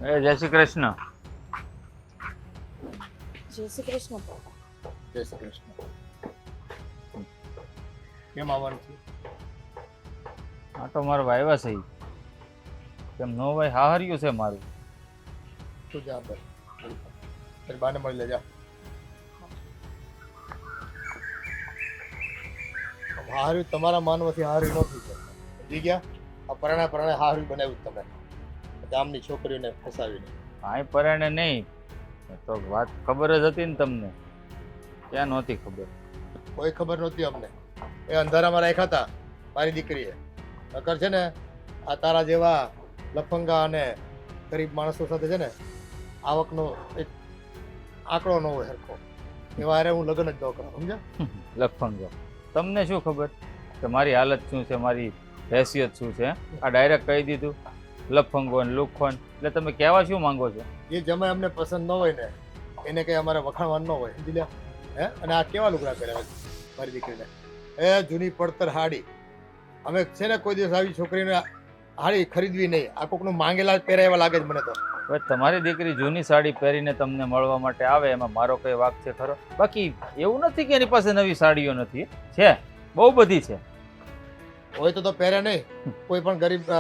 જય શ્રી કૃષ્ણ. જય શ્રી કૃષ્ણ પપ્પા. જય શ્રી કૃષ્ણ. કેમ આવવાનું છે? આ તો મારો વાયવા છે. કેમ નો ભાઈ હાહર્યું છે મારું. તું જા અંદર. તારી બાને મળી લેજા. હાર્યું તમારા માનવાથી હાર્યું નથી છે. સમજી ગયા? આ પરાણે હાર્યું બનાવ્યું તમે ગામની છોકરીઓને ફસાવીને. કાંઈ પરાણે નહીં. તો વાત ખબર જ હતી ને તમને. ક્યાં નહોતી ખબર? કોઈ ખબર નહોતી અમને. એ અંધારામાં રાખ્યા હતા મારી દીકરીએ. નકર છે ને આ તારા જેવા લફંગા અને ગરીબ માણસો સાથે છે ને આવકનો એક આંકડો ન હોય સરખો. એવા હારે હું લગ્ન જ ન કરું. સમજ્યા? લફંગો. તમને શું ખબર કે મારી હાલત શું છે, મારી હેસિયત શું છે? આ ડાયરેક્ટ કહી દીધું લફંગો ને લુખો ને. એટલે તમે કહેવા શું માંગો છો? જે જમાઈ અમને પસંદ ન હોય ને એને કંઈ અમારે વખાણવાનું ન હોય. સમજી લ્યા? હે? અને આ કેવા લુગડા પહેરાવે છે મારી દીકરીને? એ જૂની પડતર હાડી. અમે છે ને કોઈ દિવસ આવી છોકરીને હાડી ખરીદવી નહીં. આ કોકનું માંગેલા પહેરાવ્યા લાગે છે મને તો. હવે તમારી દીકરી જૂની સાડી પહેરીને તમને મળવા માટે આવે એમાં મારો કઈ વાંક છે ખરો? બાકી એવું નથી કે એની પાસે નવી સાડીઓ નથી. છે, બહુ બધી છે. હોય તો પહેરે નહીં. કોઈ પણ ગરીબ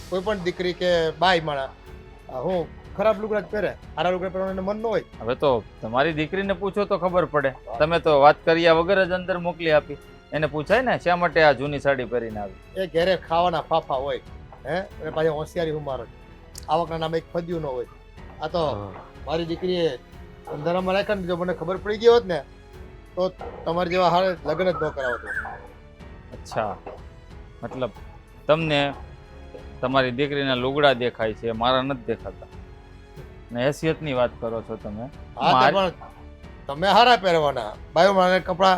કોઈ પણ દીકરી કે બાઈ માણા હું ખરાબ લુગડા જ પહેરે. સારા લુગડા પહેરવાનું એને મન ન હોય. હવે તો તમારી દીકરીને પૂછો તો ખબર પડે. તમે તો વાત કર્યા વગર જ અંદર મોકલી આપી. એને પૂછાય ને શા માટે આ જૂની સાડી પહેરીને આવી? એ ઘેરે ખાવાના ફાફા હોય. હે? અને પાછી હોશિયારી હુમારો. આવકના નામે એક ફદ્યું ન હોય. આ તો મારી દીકરીએ અંધારામાં રાખ્યા ને જો મને ખબર પડી ગઈ હોત ને તો તમારી જેવા હારે લગ્ન જ ન કરાવતો. અચ્છા, મતલબ તમને તમારી દીકરીના લુગડા દેખાય છે, મારા નથી દેખાતા. ને હેસિયતની વાત કરો છો તમે. હા પણ તમે હારા પહેરવાના, બાયો મારે કપડા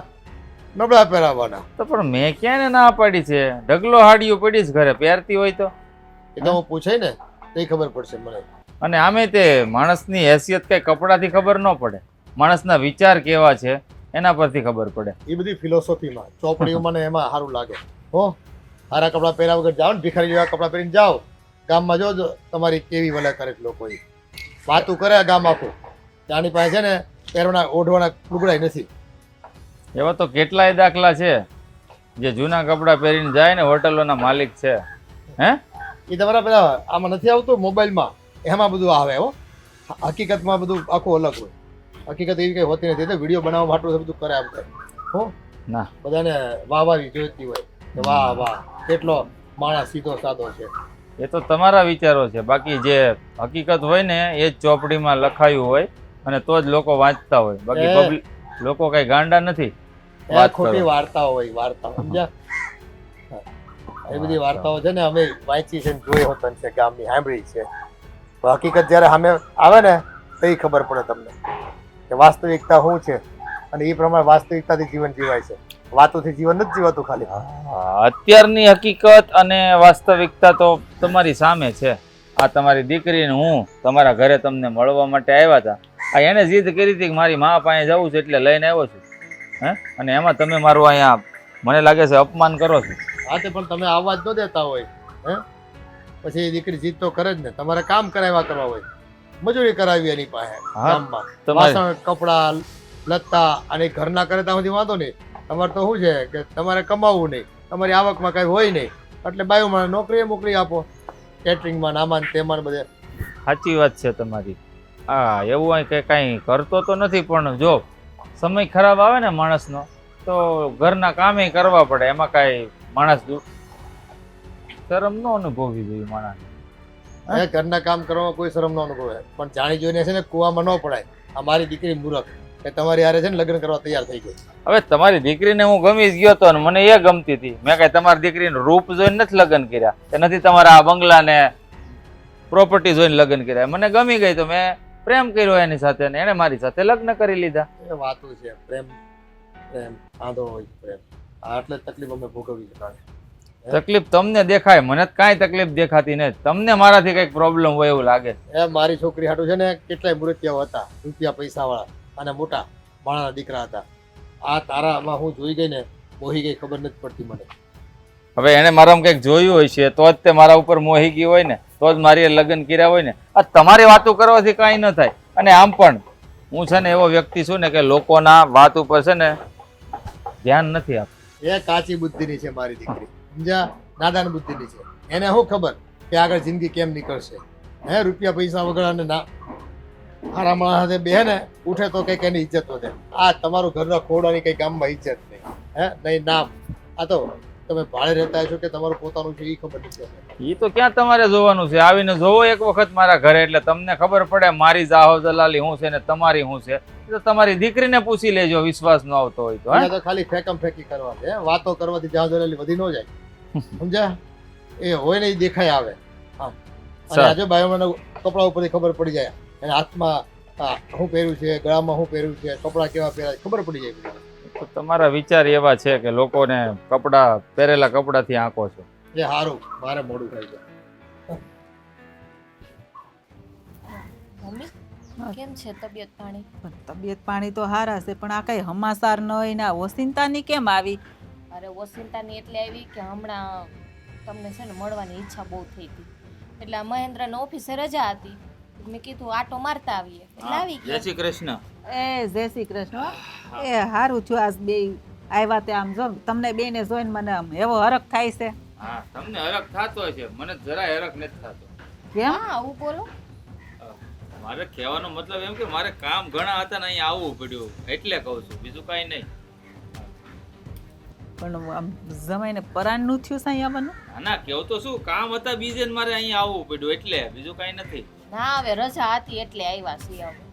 નબળા પહેરાવવાના. તો પણ મેં ક્યાં ને ના પાડી છે? ઢગલો હાડીઓ પડી જ ઘરે, પહેરતી હોય તો. એ તો હું પૂછાય ને તો ખબર પડશે મને. અને આમે તે માણસની હેસિયત કઈ કપડાથી ખબર ન પડે. માણસના વિચાર કેવા છે એના પરથી ખબર પડે. એ બધી ફિલોસોફીમાં ચોપડીઓમાં ને એમાં સારું લાગે. હો, સારા કપડાં પહેર્યા વગર જાઓ ને ભિખારી જેવા કપડાં પહેરીને જાઓ ગામમાં જો તમારી કેવી વલા કરે લોકો. વાતું કરે ગામ આખું. જાણી પાસે છે ને પહેરવાના ઓઢવાના લુગડાય નથી. એવા તો કેટલાય દાખલા છે જે જૂના કપડાં પહેરીને જાય ને હોટલોના માલિક છે. હે? એ તમારા પેલા આમાં નથી આવતું મોબાઈલમાં, એમાં બધું આવે. હો, હકીકતમાં બધું આખું અલગ હોય. હકીકત એવી કઈ હોતી નથી. એટલે વિડીયો બનાવવા માટે બધું કરે આમ કરે. હો ના, બધાને વાહવારી જોઈતી હોય કે વાહ વાહ કેટલો માણસ સીધો સાદો છે. એ તો તમારા વિચારો છે. બાકી જે હકીકત હોય ને એ જ ચોપડીમાં લખાયું હોય અને તો જ લોકો વાંચતા હોય. બાકી પબ્લિક લોકો કઈ ગાંડા નથી. એ ખોટી વાર્તાઓ હોય, વાર્તાઓ. સમજ્યા? એ બધી વાર્તાઓ છે ને અમે વાંચી છે, જોઈ હોત છે, ગામની સાંભળી છે. હકીકત જયારે સામે આવે ને તો એ ખબર પડે તમને કે વાસ્તવિકતા શું છે અને એ પ્રમાણે વાસ્તવિકતાથી જીવન જીવાય છે. વાતોથી જીવન નથી જીવાતું ખાલી. અત્યારની હકીકત અને વાસ્તવિકતા તો તમારી સામે છે. આ તમારી દીકરીને હું તમારા ઘરે તમને મળવા માટે આવ્યા હતા. આ એને જીદ કરી હતી કે મારી મા પાસે જવું છે એટલે લઈને આવ્યો છું. હે? અને એમાં તમે મારું અહીંયા મને લાગે છે અપમાન કરો છો. હા તે પણ તમે આવવા જ ન દેતા હોય. હે? પછી દીકરી જીદ તો કરે જ ને. તમારે કામ કરાવ્યા કરવા હોય, મજૂરી કરાવી એની પાસે ગામમાં. વાસણ, કપડા, લત્તા અને ઘરના કરે ત્યાં સુધી વાંધો નહીં. તમારે તો શું છે કે તમારે કમાવવું નહીં, તમારી આવકમાં કઈ હોય નહીં એટલે બાયુમાં નોકરીએ મોકલી આપો. કેટરિંગમાં નામાન તેમાં બધે. સાચી વાત છે તમારી. હા, એવું અહીં કે કાંઈ કરતો તો નથી પણ જો સમય ખરાબ આવે ને માણસનો તો ઘરના કામે કરવા પડે. એમાં કાંઈ માણસ શરમ ન અનુભવવી જોઈએ માણસ. ઘરના કામ કરવામાં કોઈ શરમ ન અનુભવે પણ જાણી જોઈને છે ને કુવામાં ન પડાય. આ મારી દીકરી મૂરખ કે તમારી હારે છે ને લગ્ન કરવા તૈયાર થઈ ગઈ. હવે તમારી દીકરીને હું ગમી જ ગયો હતો ને મને એ ગમતી હતી. મેં કાંઈ તમારી દીકરીનું રૂપ જોઈને નથી લગ્ન કર્યા કે નથી તમારા આ બંગલા ને પ્રોપર્ટી જોઈને લગ્ન કર્યા. મને ગમી ગઈ તો મેં પ્રેમ કર્યો એની સાથે ને એને મારી સાથે લગ્ન કરી લીધા. એ વાતું છે પ્રેમ. પ્રેમ આંધો હોય પ્રેમ. આટલે તકલીફ અમે ભોગવી છે. તકલીફ તમને દેખાય, મને કાંઈ તકલીફ દેખાતી નથી. તમને મારાથી કંઈક પ્રોબ્લેમ હોય એવું લાગે. એ મારી છોકરી હાટું છે ને કેટલાય મૂર્તિઓ હતા, રૂપિયા પૈસા વાળા અને મોટા માણાના દીકરા હતા. આ તારામાં હું જોઈ ગઈ ને મોહી ગઈ, ખબર નથી પડતી મને. હવે એને મારામાં કંઈક જોયું હોય છે તો જ તે મારા ઉપર મોહી ગઈ હોય ને. તો જ મારી હારે લગ્ન કર્યા હોય ને. આ તમારી વાતો કરવાથી કાંઈ ન થાય. અને આમ પણ હું છે ને એવો વ્યક્તિ છું ને કે લોકોના વાત ઉપર છે ને ધ્યાન નથી આપતું. એ કાચી બુદ્ધિની છે મારી દીકરી, સમજ્યા? નાદાન બુદ્ધિની છે. એને શું ખબર કે આગળ જિંદગી કેમ નીકળશે? હે, રૂપિયા પૈસા વગર અને ના હારા માણસ સાથે બે ને ઉઠે તો કઈક એની ઇજ્જત વધે. આ તમારું ઘરના ખોડાની કઈ ગામમાં ઇજ્જત નહીં, હે નહીં નામ. આ તો તમે ભાડે રહેતા છો કે તમારું પોતાનું છે એ ખબર નથી. એ તો ક્યાં તમારે જોવાનું છે? આવીને જોવો એક વખત મારા ઘરે એટલે તમને ખબર પડે મારી જાહો દલાલી શું છે ને તમારી શું છે. એ તો તમારી દીકરીને પૂછી લેજો, વિશ્વાસ ન આવતો હોય તો. અહીંયા તો ખાલી ફેકમ ફેકી કરવા છે, વાતો કરવાથી જાહો દલાલી વધી ન જાય, સમજ્યા? એ હોય ને એ દેખાય આવે. હા, અને આજે ભાઈઓ મને કપડા ઉપરથી ખબર પડી જાય, અને હાથમાં શું પહેર્યું છે, ગળામાં શું પહેર્યું છે, કપડા કેવા પહેર્યા ખબર પડી જાય. તો તમારા વિચાર એવા છે કે લોકોને કપડા પહેરેલા કપડાથી આંકો છો. એ સારું, મારે મોડું થાય છે. મમ્મી કેમ છે તબિયત પાણી? તબિયત પાણી તો સારા છે, પણ આ કઈ હમાસાર ન હોય ને આ ઓસિંતાની કેમ આવી? અરે ઓસિંતાની એટલે આવી કે હમણાં તમને છે ને મળવાની ઈચ્છા બહુ થઈ હતી, એટલે આ મહેન્દ્રને ઓફિસે રજા હતી, મેં કીધું આટો મારતા આવીએ એટલે આવી જય શ્રી કૃષ્ણ. એ જય શ્રી કૃષ્ણ. એ સારું છું, આજ બે આવ્યા તે આમ જો તમને બેને જોઈને મને આમ એવો હરખ થાય છે. હા, તમને હરખ થતો છે, મને જરાય હરખ નથી થતો. કેમ? હા આવું બોલો. મારે કહેવાનો મતલબ એમ કે મારે કામ ઘણા હતા ને અહીંયા આવવું પડ્યું એટલે કહું છું, બીજું કાંઈ નહીં. પણ આમ જમાઈને પરાણનું થયું છે અહીંયા આવવાનું? ના કેવું તો શું, કામ હતા બીજે મારે અહીંયા આવવું પડ્યું એટલે, બીજું કાંઈ નથી. ના હવે રજા હતી એટલે આવ્યા છીએ હવે,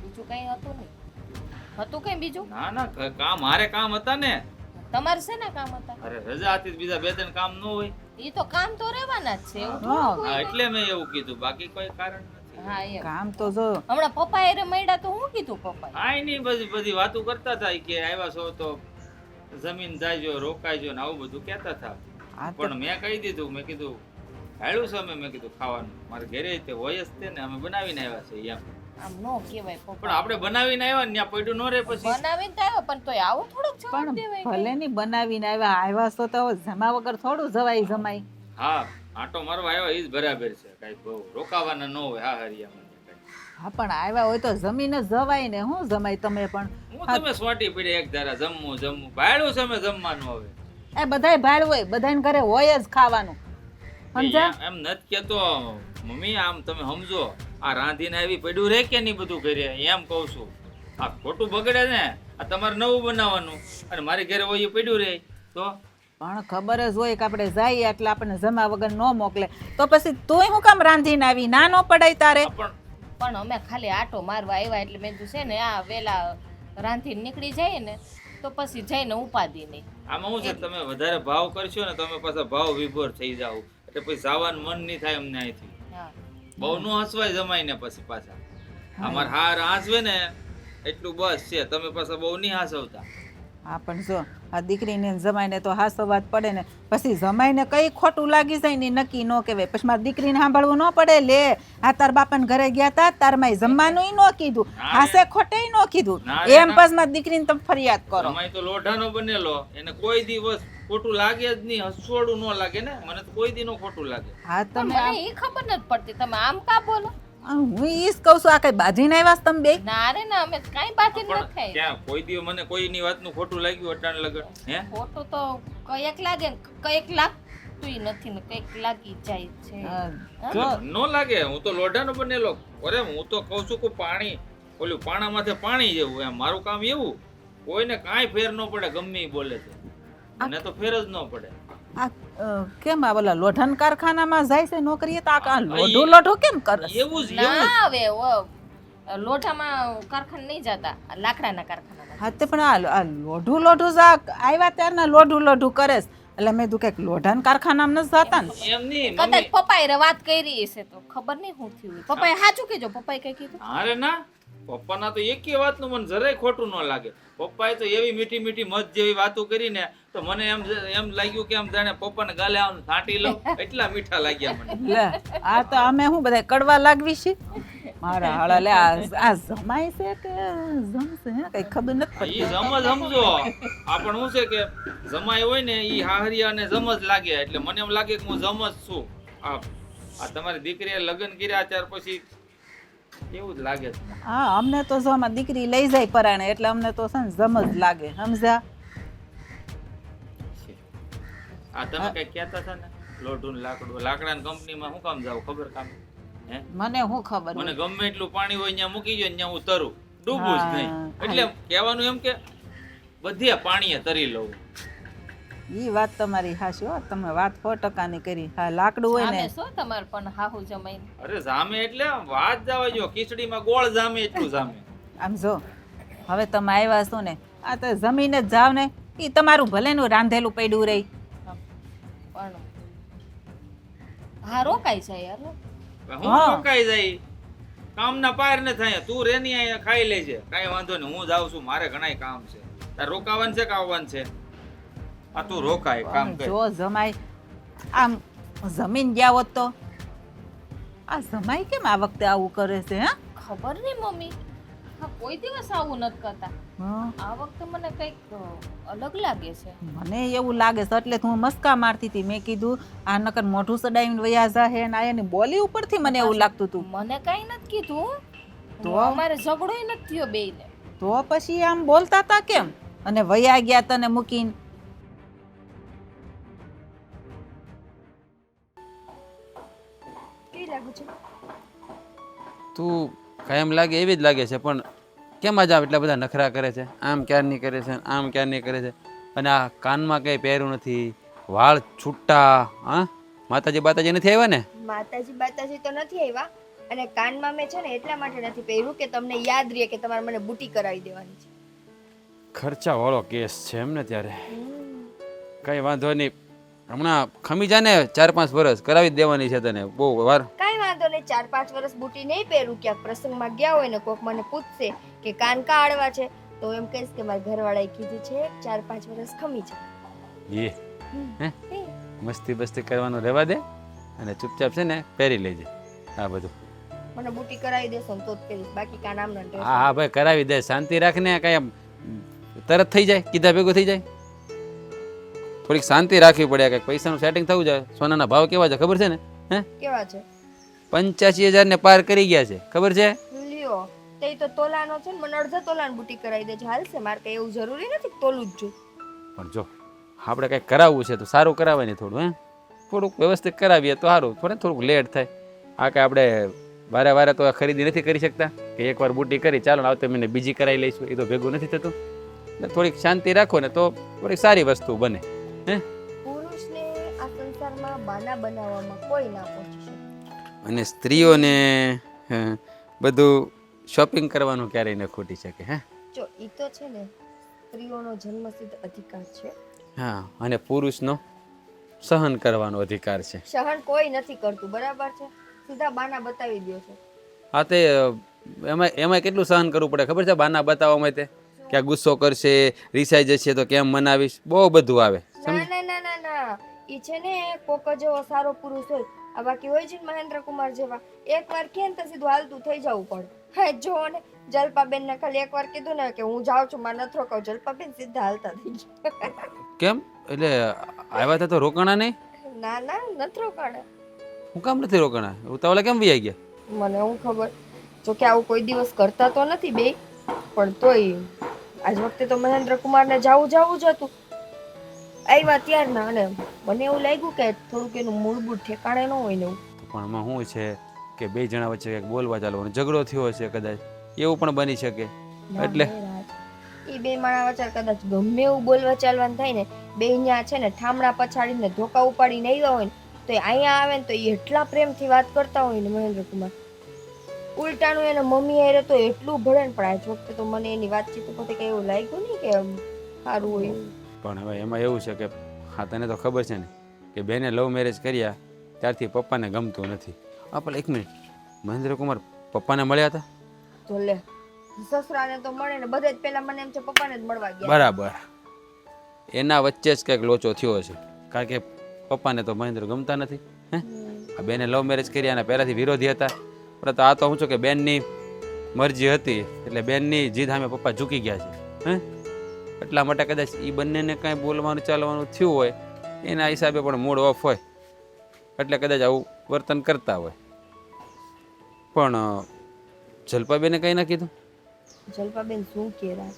બીજું કઈ હતું નહીં. હતું કઈ બીજું? ના ના, કામ મારે કામ હતા ને. તમારે છે ને કામ હતા? અરે રજા હતી, બીજા બે ત્રણ કામ ન હોય. એ તો કામ તો રહેવાના જ છે, એવું થોડું હા, કોઈ નહીં. એટલે મેં એવું કીધું, બાકી કોઈ કારણ નથી. હા એમ. કામ તો જો હમણાં પપ્પા એ મળ્યા તો હું કીધું પપ્પાએ? આય નહીં, બધી વાતો કરતા હતા કે આવ્યા છો તો જમીન જાયજો, રોકાયજો ને આવું બધું કહેતા હતા. આ તો પણ મેં કહી દીધું, મેં કીધું હાડ્યું છે અમે, મેં કીધું ખાવાનું મારે ઘરે તે હોય જ તે ને, અમે બનાવીને આવ્યા છે એમ. આમ નો કહેવાય પણ પપ્પા. આપણે બનાવીને આવ્યા ને ત્યાં પડ્યું ન રહે પછી. બનાવીને તો આવ્યો પણ તોય આવો થોડોક જવાબ પણ દેવાય ભલે ની બનાવીને આવ્યા છો તો જમા વગર થોડું જવાય જમાય. હા, આટો મારવા આવ્યા એ જ બરાબર છે, કઈ બહુ રોકાવાના ન હોય. હા હરિયામાં હા, પણ આવ્યા હોય તો જમીને જવાય ને, શું જમાય? તમે પણ હું તમે સોટી પડી એક ધારા જમવું ભાડું છે અમે જમવાનું. હવે એ બધાય ભાડ હોય, બધાને ઘરે હોય જ ખાવાનું, સમજ્યા? એમ નથી કેતો મમ્મી, આમ તમે સમજો, આ રાંધીને આવી પડ્યું રે કે નહીં બધું ઘરે, એમ કહું છું. આ ખોટું બગડે ને, આ તમારે નવું બનાવવાનું અને મારી ઘરે હોય એ પડ્યું રે તો. પણ ખબર જ હોય કે આપણે જઈએ એટલે આપણને જમા વગર ન મોકલે, તો પછી તોય હું કામ રાંધીને આવી? ના ન પડાય તારે? પણ અમે ખાલી આટો મારવા આવ્યા એટલે મેં કીધું છે ને આ વેલા રાંધીને નીકળી જાય ને તો પછી જઈને ઉપાદી નહીં. આમાં શું છે, તમે વધારે ભાવ કરશો ને તમે પાછા ભાવ વિભોર થઈ જાવ એટલે પછી જવાનું મન નહીં થાય અમને અહીંથી. હા બહુ નો હસવાય જમાઈને પછી પાછા. અમારે હાર હાસવે ને એટલું બસ છે, તમે પાછા બહુ નહીં હાસવતા. હા, પણ જો આ દીકરીને જમાઈને તો હાસવાત પડે ને, પછી જમાઈને કઈ ખોટું લાગી જાય ને નક્કી ન કહેવાય. પછી મારી દીકરીને સાંભળવું ન પડે. લે આ તાર બાપાને ઘરે ગયા તા, તાર માય જમવાનું ન કીધું, હાસે ખોટે ન કીધું, એમ પછી મારી દીકરીને તમે ફરિયાદ કરો. જમાઈ તો લોઢાનો બનેલો, એને કોઈ દિવસ ખોટું લાગે જ નહીં, હસવાડું ન લાગે ને, મને તો કોઈ દી નો ખોટું લાગે. હા, પણ તમે મને એ ખબર નથી પડતી તમે આમ કા બોલો? હું ઈજ કહું છું, આ કઈ બાજીને આવ્યા છો તમે બે? ના રે ના, અમે કાંઈ બાકી પણ નથી થાય. ક્યાં કોઈ દી મને કોઈની વાતનું ખોટું લાગ્યું અટાણ લગન? હે, ખોટું તો કઈક લાગે ને કઈક લાગતું નથી ને કઈક લાગી જાય છે. જો નો લાગે, હું તો લોઢાનો બનેલો. અરે હું તો કહું છું કે પાણી ઓલું પાણા માથે પાણી જેવું, એમ મારું કામ એવું, કોઈને કાંઈ ફેર ન પડે, ગમે ઈ બોલે છે, મને તો ફેર જ ન પડે. આ કેમ આ બોલા લોઢન કારખાનામાં જાય છે નોકરીએ, તો આ લોઢું લોઢું કેમ કરે? એવું જ ના હવે લોઢામાં કારખાને નહીં જતા, આ લાકડાના કારખાનામાં. હા, તે પણ આ લોઢું લોઢું આવ્યા ત્યારના લોઢું લોઢું કરે છે. એટલે મેં તું કઈક લોઢાન કારખાનામાં નથી જતા ને? એમ નહીં કદાચ મમ્મી. પપ્પાએ વાત કરી હશે તો ખબર નહીં શું થયું. પપ્પાએ સાચું કીધું, પપ્પાએ કઈ કીધું? અરે ના, પપ્પાના તો એકેય વાતનું મને જરાય ખોટું ન લાગે. પપ્પાએ તો એવી મીઠી મીઠી મધ જેવી વાતો કરીને તો મને એમ લાગ્યું કે આમ જાણે પપ્પાને ગાલે આમ છાંટી લઉં, એટલા મીઠા લાગ્યા મને. લે આ તો અમે શું બધા કડવા લાગવી છે મારા હાળા? લે આ જમાય છે કે જમશે? હે કઈ ખબર નથી ઈ પડતી. સમજો, આ પણ શું છે કે જમાઈ હોય ને ઈ હાહરિયા ને જમજ લાગે, એટલે મને એમ લાગે કે હું જમજ છું. આ આ તમારી દીકરીએ લગ્ન કર્યા ત્યાર પછી એવું જ લાગે છે. હા અમને તો જો અમારી દીકરી લઈ જાય પરાણે એટલે અમને તો છે ને જમ જ લાગે સમજ્યા. આ તમે કઈ કહેતા હતા ને લોઢું ને લાકડું, લાકડાની કંપનીમાં શું કામ જાવ ખબર કામ? હે મને શું ખબર મને હોય. ગમે એટલું પાણી હોય ત્યાં મૂકી ગયો ત્યાં હું તરું, ડૂબું જ નહીં. હા, એટલે કહેવાનું એમ કે બધે પાણીએ તરી લઉં. ઈ વાત તમારી હાચી હો, તમે વાત 100% કરી. હા લાકડું હોય ને સામે શું તમારે પણ હાહુ જમાઈને અરે જામે એટલે વાત જવા જો, ખીચડીમાં ગોળ જામે એટલું જામે. આમ જો હવે તમે આવ્યા છો ને આ તો જમીને જ જાવ ને ઈ તમારું ભલેનું રાંધેલું પડ્યું રહી. પણ હા રોકાઈ જાય યાર. હું રોકાઈ જાય, કામના પાર ન થાય. તું રેની અહીંયા ખાઈ લેજે, કાંઈ વાંધો નહીં, હું જાઉં છું, મારે ઘણાય કામ છે. તાર રોકાવાનું છે કે આવવાનું છે? આ તું રોકાય કામ કર. જો જમાઈ આમ જમીન ગયા હોત તો આ જમાઈ કેમ આ વખતે આવું કરે છે? હે ખબર નહીં મમ્મી, હા કોઈ દિવસ આવું નથી કરતા. હં? આ વખતે મને કંઈક અલગ લાગે છે. મને એવું લાગે છે એટલે હું મસ્કા મારતી હતી. મેં કીધું આ નકર મોઢું સડાઈને વયા જાહે ને આ એની બોલી ઉપરથી મને એવું લાગતું હતું. મને કઈ નથી કીધું તો? અમારે ઝઘડોય નથી થયો બેયને. તો પછી આમ બોલતા હતા કેમ અને વયા ગયા તને મૂકીને? કેવી લાગુ છે? તું કાયમ લાગે એવી જ લાગે છે, પણ કેમ આજે આમ એટલા બધા નખરા કરે છે? આમ ક્યારની કરે છે, આમ ક્યારની કરે છે, અને આ કાનમાં કંઈ પહેર્યું નથી, વાળ છૂટા. હા માતાજી બાતાજી નથી આવ્યા ને? માતાજી બાતાજી તો નથી આવ્યા, અને કાનમાં મેં છે ને એટલા માટે નથી પહેર્યું કે તમને યાદ રહે કે તમારે મને બુટી કરાવી દેવાની છે. ખર્ચા વાળો કેસ છે એમ ને? ત્યારે કઈ વાંધો નહીં, હમણાં ખમી જા ને 4-5 વર્ષ કરાવી જ દેવાની છે તને. બહુ વાર કાંઈ વાંધો નહીં, 4-5 વર્ષ બુટી નહીં પહેરું. ક્યાંક પ્રસંગમાં ગયા હોય ને કોક મને પૂછશે કે કાન કા આડવા છે તો એમ કહીશ કે મારા ઘરવાળાએ કીધું છે 4-5 વર્ષ ખમી છે. હે મસ્તી બસ્તી કરવાનું રહેવા દે અને ચૂપચાપ છે ને પહેરી લેજે આ બધું. મને બુટી કરાવી દેશો ને તો જ પહેરીશ, બાકી કાન આમ ના હા હા ભાઈ કરાવી દે, શાંતિ રાખને. કઈ આમ તરત થઈ જાય, કીધા ભેગું થઈ જાય? થોડીક શાંતિ રાખવી પડે. કંઈક પૈસાનું સેટિંગ થવું જાય. સોનાના ભાવ કેવા છે ખબર છે ને? હે કેવા છે? 85,000 ને પાર કરી ગયા છે, ખબર છે? લ્યો તે તો તોલાનો છે ને, મને અડધા તોલાની બુટી કરાવી દેજો હાલશે. મારે કઈ એવું જરૂરી નથી કે તોલું જ જોઈ. પણ જો આપણે કંઈક કરાવવું છે તો સારું કરાવે ને થોડું. હે થોડુંક વ્યવસ્થિત કરાવીએ તો સારું. થોડુંક લેટ થાય. આ કે આપણે વારે વારે તો ખરીદી નથી કરી શકતા કે એકવાર બુટી કરી ચાલો આવતે મહિને બીજી કરાવી લઈશું. એ તો ભેગું નથી થતું. એટલે થોડીક શાંતિ રાખો ને તો થોડીક સારી વસ્તુ બને. હે પુરુષને આ સંસારમાં બાના બનાવવામાં કોઈ ના પહોંચી શકે. અને સ્ત્રીઓને બધું શોપિંગ કરવાનું ક્યારેય ન ખૂટી શકે. હે જો ઈ તો છે ને સ્ત્રીઓનો જન્મસિદ્ધ અધિકાર છે. હા અને પુરુષનો સહન કરવાનો અધિકાર છે. સહન કોઈ નથી કરતું, બરાબર છે? સીધા બાના બતાવી દો છો. હા તે એમાં કેટલું સહન કરવું પડે ખબર છે? બાના બતાવવામાં તે ક્યાં ગુસ્સો કરશે, રીસાઈ જશે તો કેમ મનાવીશ, બહુ બધું આવે. ના ના ના ના ના, ઈ છે ને કોક જેવો સારો પુરુષ હોય. આ બાકી હોય છે ને મહેન્દ્રકુમાર જેવા, એકવાર કે ને તો સીધું હાલતું થઈ જવું પડે. હા જો ને જલપાબેન ને ખાલી એકવાર કીધું ને કે હું જાઉં છું, મારે નથી રોકાવું, જલપાબેન સીધા હાલતા થઈ ગયા. કેમ એટલે આવ્યા હતા તો રોકાણા નહીં? ના ના નથી રોકાણા. હું કામ નથી રોકાણા? ઉતાવળા કેમ વૈયા ગયા? મને હું ખબર. જો કે આવું કોઈ દિવસ કરતા તો નથી બે, પણ તોય આજ વખતે તો મહેન્દ્રકુમાર ને જાવું જ હતું. આવ્યા ત્યારના, અને મને એવું લાગ્યું કે થોડુંક એનું મૂળભૂત ઠેકાણે ન હોય ને એવું. પણ એમાં શું છે કે બે જણા વચ્ચે કંઈક બોલવા ચાલવાનો ઝઘડો થયો હશે કદાચ, એવું પણ બની શકે. એટલે એ બે માણા વચ્ચે કદાચ ગમે એવું બોલવા ચાલવાનું થાય ને, બે અહીંયા છે ને ઠામડા પછાડીને ધોકા ઉપાડીને આવ્યા હોય ને તો અહીંયા આવે ને તો એ એટલા પ્રેમથી વાત કરતા હોય ને મહેન્દ્રકુમાર, ઉલટાનું એને મમ્મી હારે તો એટલું ભળે ને. પણ આજ વખતે તો મને એની વાતચીત પરથી કઈ એવું લાગ્યું નહીં કે સારું હોય. પણ હવે એમાં એવું છે કે હા તને તો ખબર છે ને કે બેને લવ મેરેજ કર્યા ત્યારથી પપ્પાને ગમતું નથી. હા પણ એક મિનિટ, મહેન્દ્રકુમાર પપ્પાને મળ્યા હતા? તો લે સસરાને તો મળે ને, બધે જ પહેલા મને એમ છે પપ્પાને જ મળવા ગયા. બરાબર, એના વચ્ચે જ કંઈક લોચો થયો હશે. કારણ કે પપ્પાને તો મહેન્દ્ર ગમતા નથી. હે આ બેને લવ મેરેજ કર્યા અને પહેલાંથી વિરોધી હતા. પરંતુ આ તો હું છું કે બેનની મરજી હતી એટલે બેનની જીદ સામે પપ્પા ઝૂકી ગયા છે. હે એટલા માટે કદાચ એ બંનેને કાંઈ બોલવાનું ચાલવાનું થયું હોય એના હિસાબે પણ મૂડ ઓફ હોય એટલે કદાચ આવું વર્તન કરતા હોય. પણ જલપાબેને કંઈ ના કીધું? જલપાબેન શું કહે રાજ?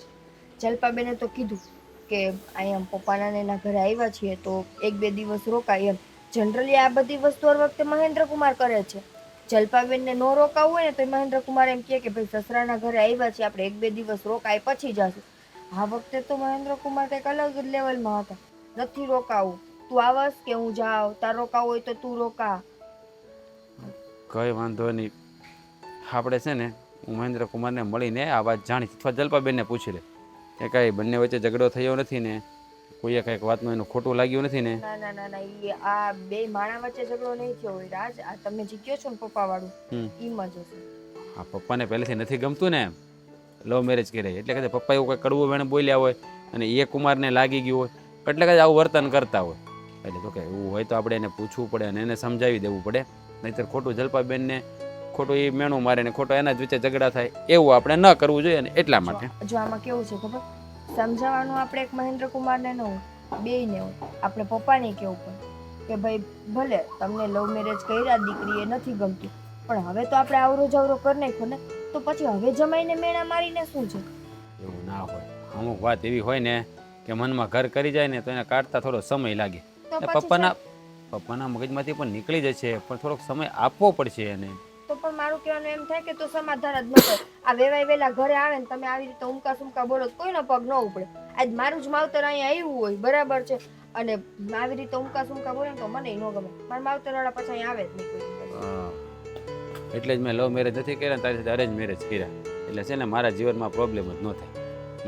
જલપાબેને તો કીધું કે અહીંયા પપ્પાના ને એના ઘરે આવ્યા છીએ તો 1-2 દિવસ રોકાય એમ. જનરલી આ બધી વસ્તુ હર વખતે મહેન્દ્રકુમાર કરે છે. જલપાબેનને ન રોકાવું હોય ને તો મહેન્દ્રકુમાર એમ કહે કે ભાઈ સસરાના ઘરે આવ્યા છીએ, આપણે 1-2 દિવસ રોકાય પછી જાશું. આ વખતે તો મહેન્દ્રકુમાર કંઈક અલગ જ લેવલમાં હતા. નથી રોકાવું, તું આવસ કે હું જાઉં, તાર રોકાવું હોય તો તું રોકા. કંઈ વાંધો નહીં, આપણે છે ને હું મહેન્દ્રકુમારને મળીને આ વાત જાણી અથવા જલપાબેનને પૂછી લે કે કાંઈ બંને વચ્ચે ઝઘડો થયો નથી ને, કોઈએ કંઈક વાતનું એનું ખોટું લાગ્યું નથી ને? ના ના ના ના, ઈ આ બે માણા વચ્ચે ઝઘડો નહીં થયો હોય રાજ. આ તમે જે કહો છો ને પપ્પા વાળું, ઈમાં જ હશે. હા, પપ્પાને પહેલેથી નથી ગમતું ને, એમ લવ મેરેજ કરે એટલે કદાચ પપ્પા એવું કંઈ કડવું વેણે બોલ્યા હોય અને એ કુમારને લાગી ગયું હોય એટલે કદાચ આવું વર્તન કરતા હોય. એટલે તો કે એવું હોય તો આપણે એને પૂછવું પડે અને એને સમજાવી દેવું પડે, નહીંતર ખોટું જલપાબેનને ખોટું એ મેણું મારે ને ખોટો એના જ વચ્ચે ઝઘડા થાય એવું આપણે ન કરવું જોઈએ ને એટલા માટે. જો આમાં કેવું છે ખબર, સમજાવવાનું આપણે એક મહેન્દ્રકુમારને ન હોય, બેયને હોય. આપણે પપ્પાને કેવું પડે કે ભાઈ ભલે તમને લવ મેરેજ કર્યા, દીકરી એ નથી ગમતી, પણ હવે તો આપણે આવરો જવરો કરી નાખ્યો ને, તો પછી હવે જમાઈને મેણા મારીને શું છે? એવું ના હોય. અમુક વાત એવી હોય ને કે મનમાં ઘર કરી જાય ને તો એને કાઢતા થોડો સમય લાગે. તો એટલે પછી પપ્પાના મગજમાંથી પણ નીકળી જશે, પણ થોડોક સમય આપવો પડશે એને. તો પણ મારું કહેવાનું એમ થાય કે તો સમાધાન જ ન થાય. આ વેવાય વેલા ઘરે આવે ને તમે આવી રીતે ઉમકા સુમકા બોલો તો કોઈનો પગ ન ઉપડે. આજ મારું જ માવતર અહીંયા આવ્યું હોય, બરાબર છે, અને આવી રીતે ઉમકા સુમકા બોલે ને તો મને ન ગમે. મારા માવતર વાળા પછી અહીંયા આવે જ નહીં કોઈ. એટલે જ મેં લવ મેરેજ નથી કર્યા, તારી સાથે અરેન્જ મેરેજ કર્યા. એટલે છે ને મારા જીવનમાં પ્રોબ્લેમ જ ન થાય.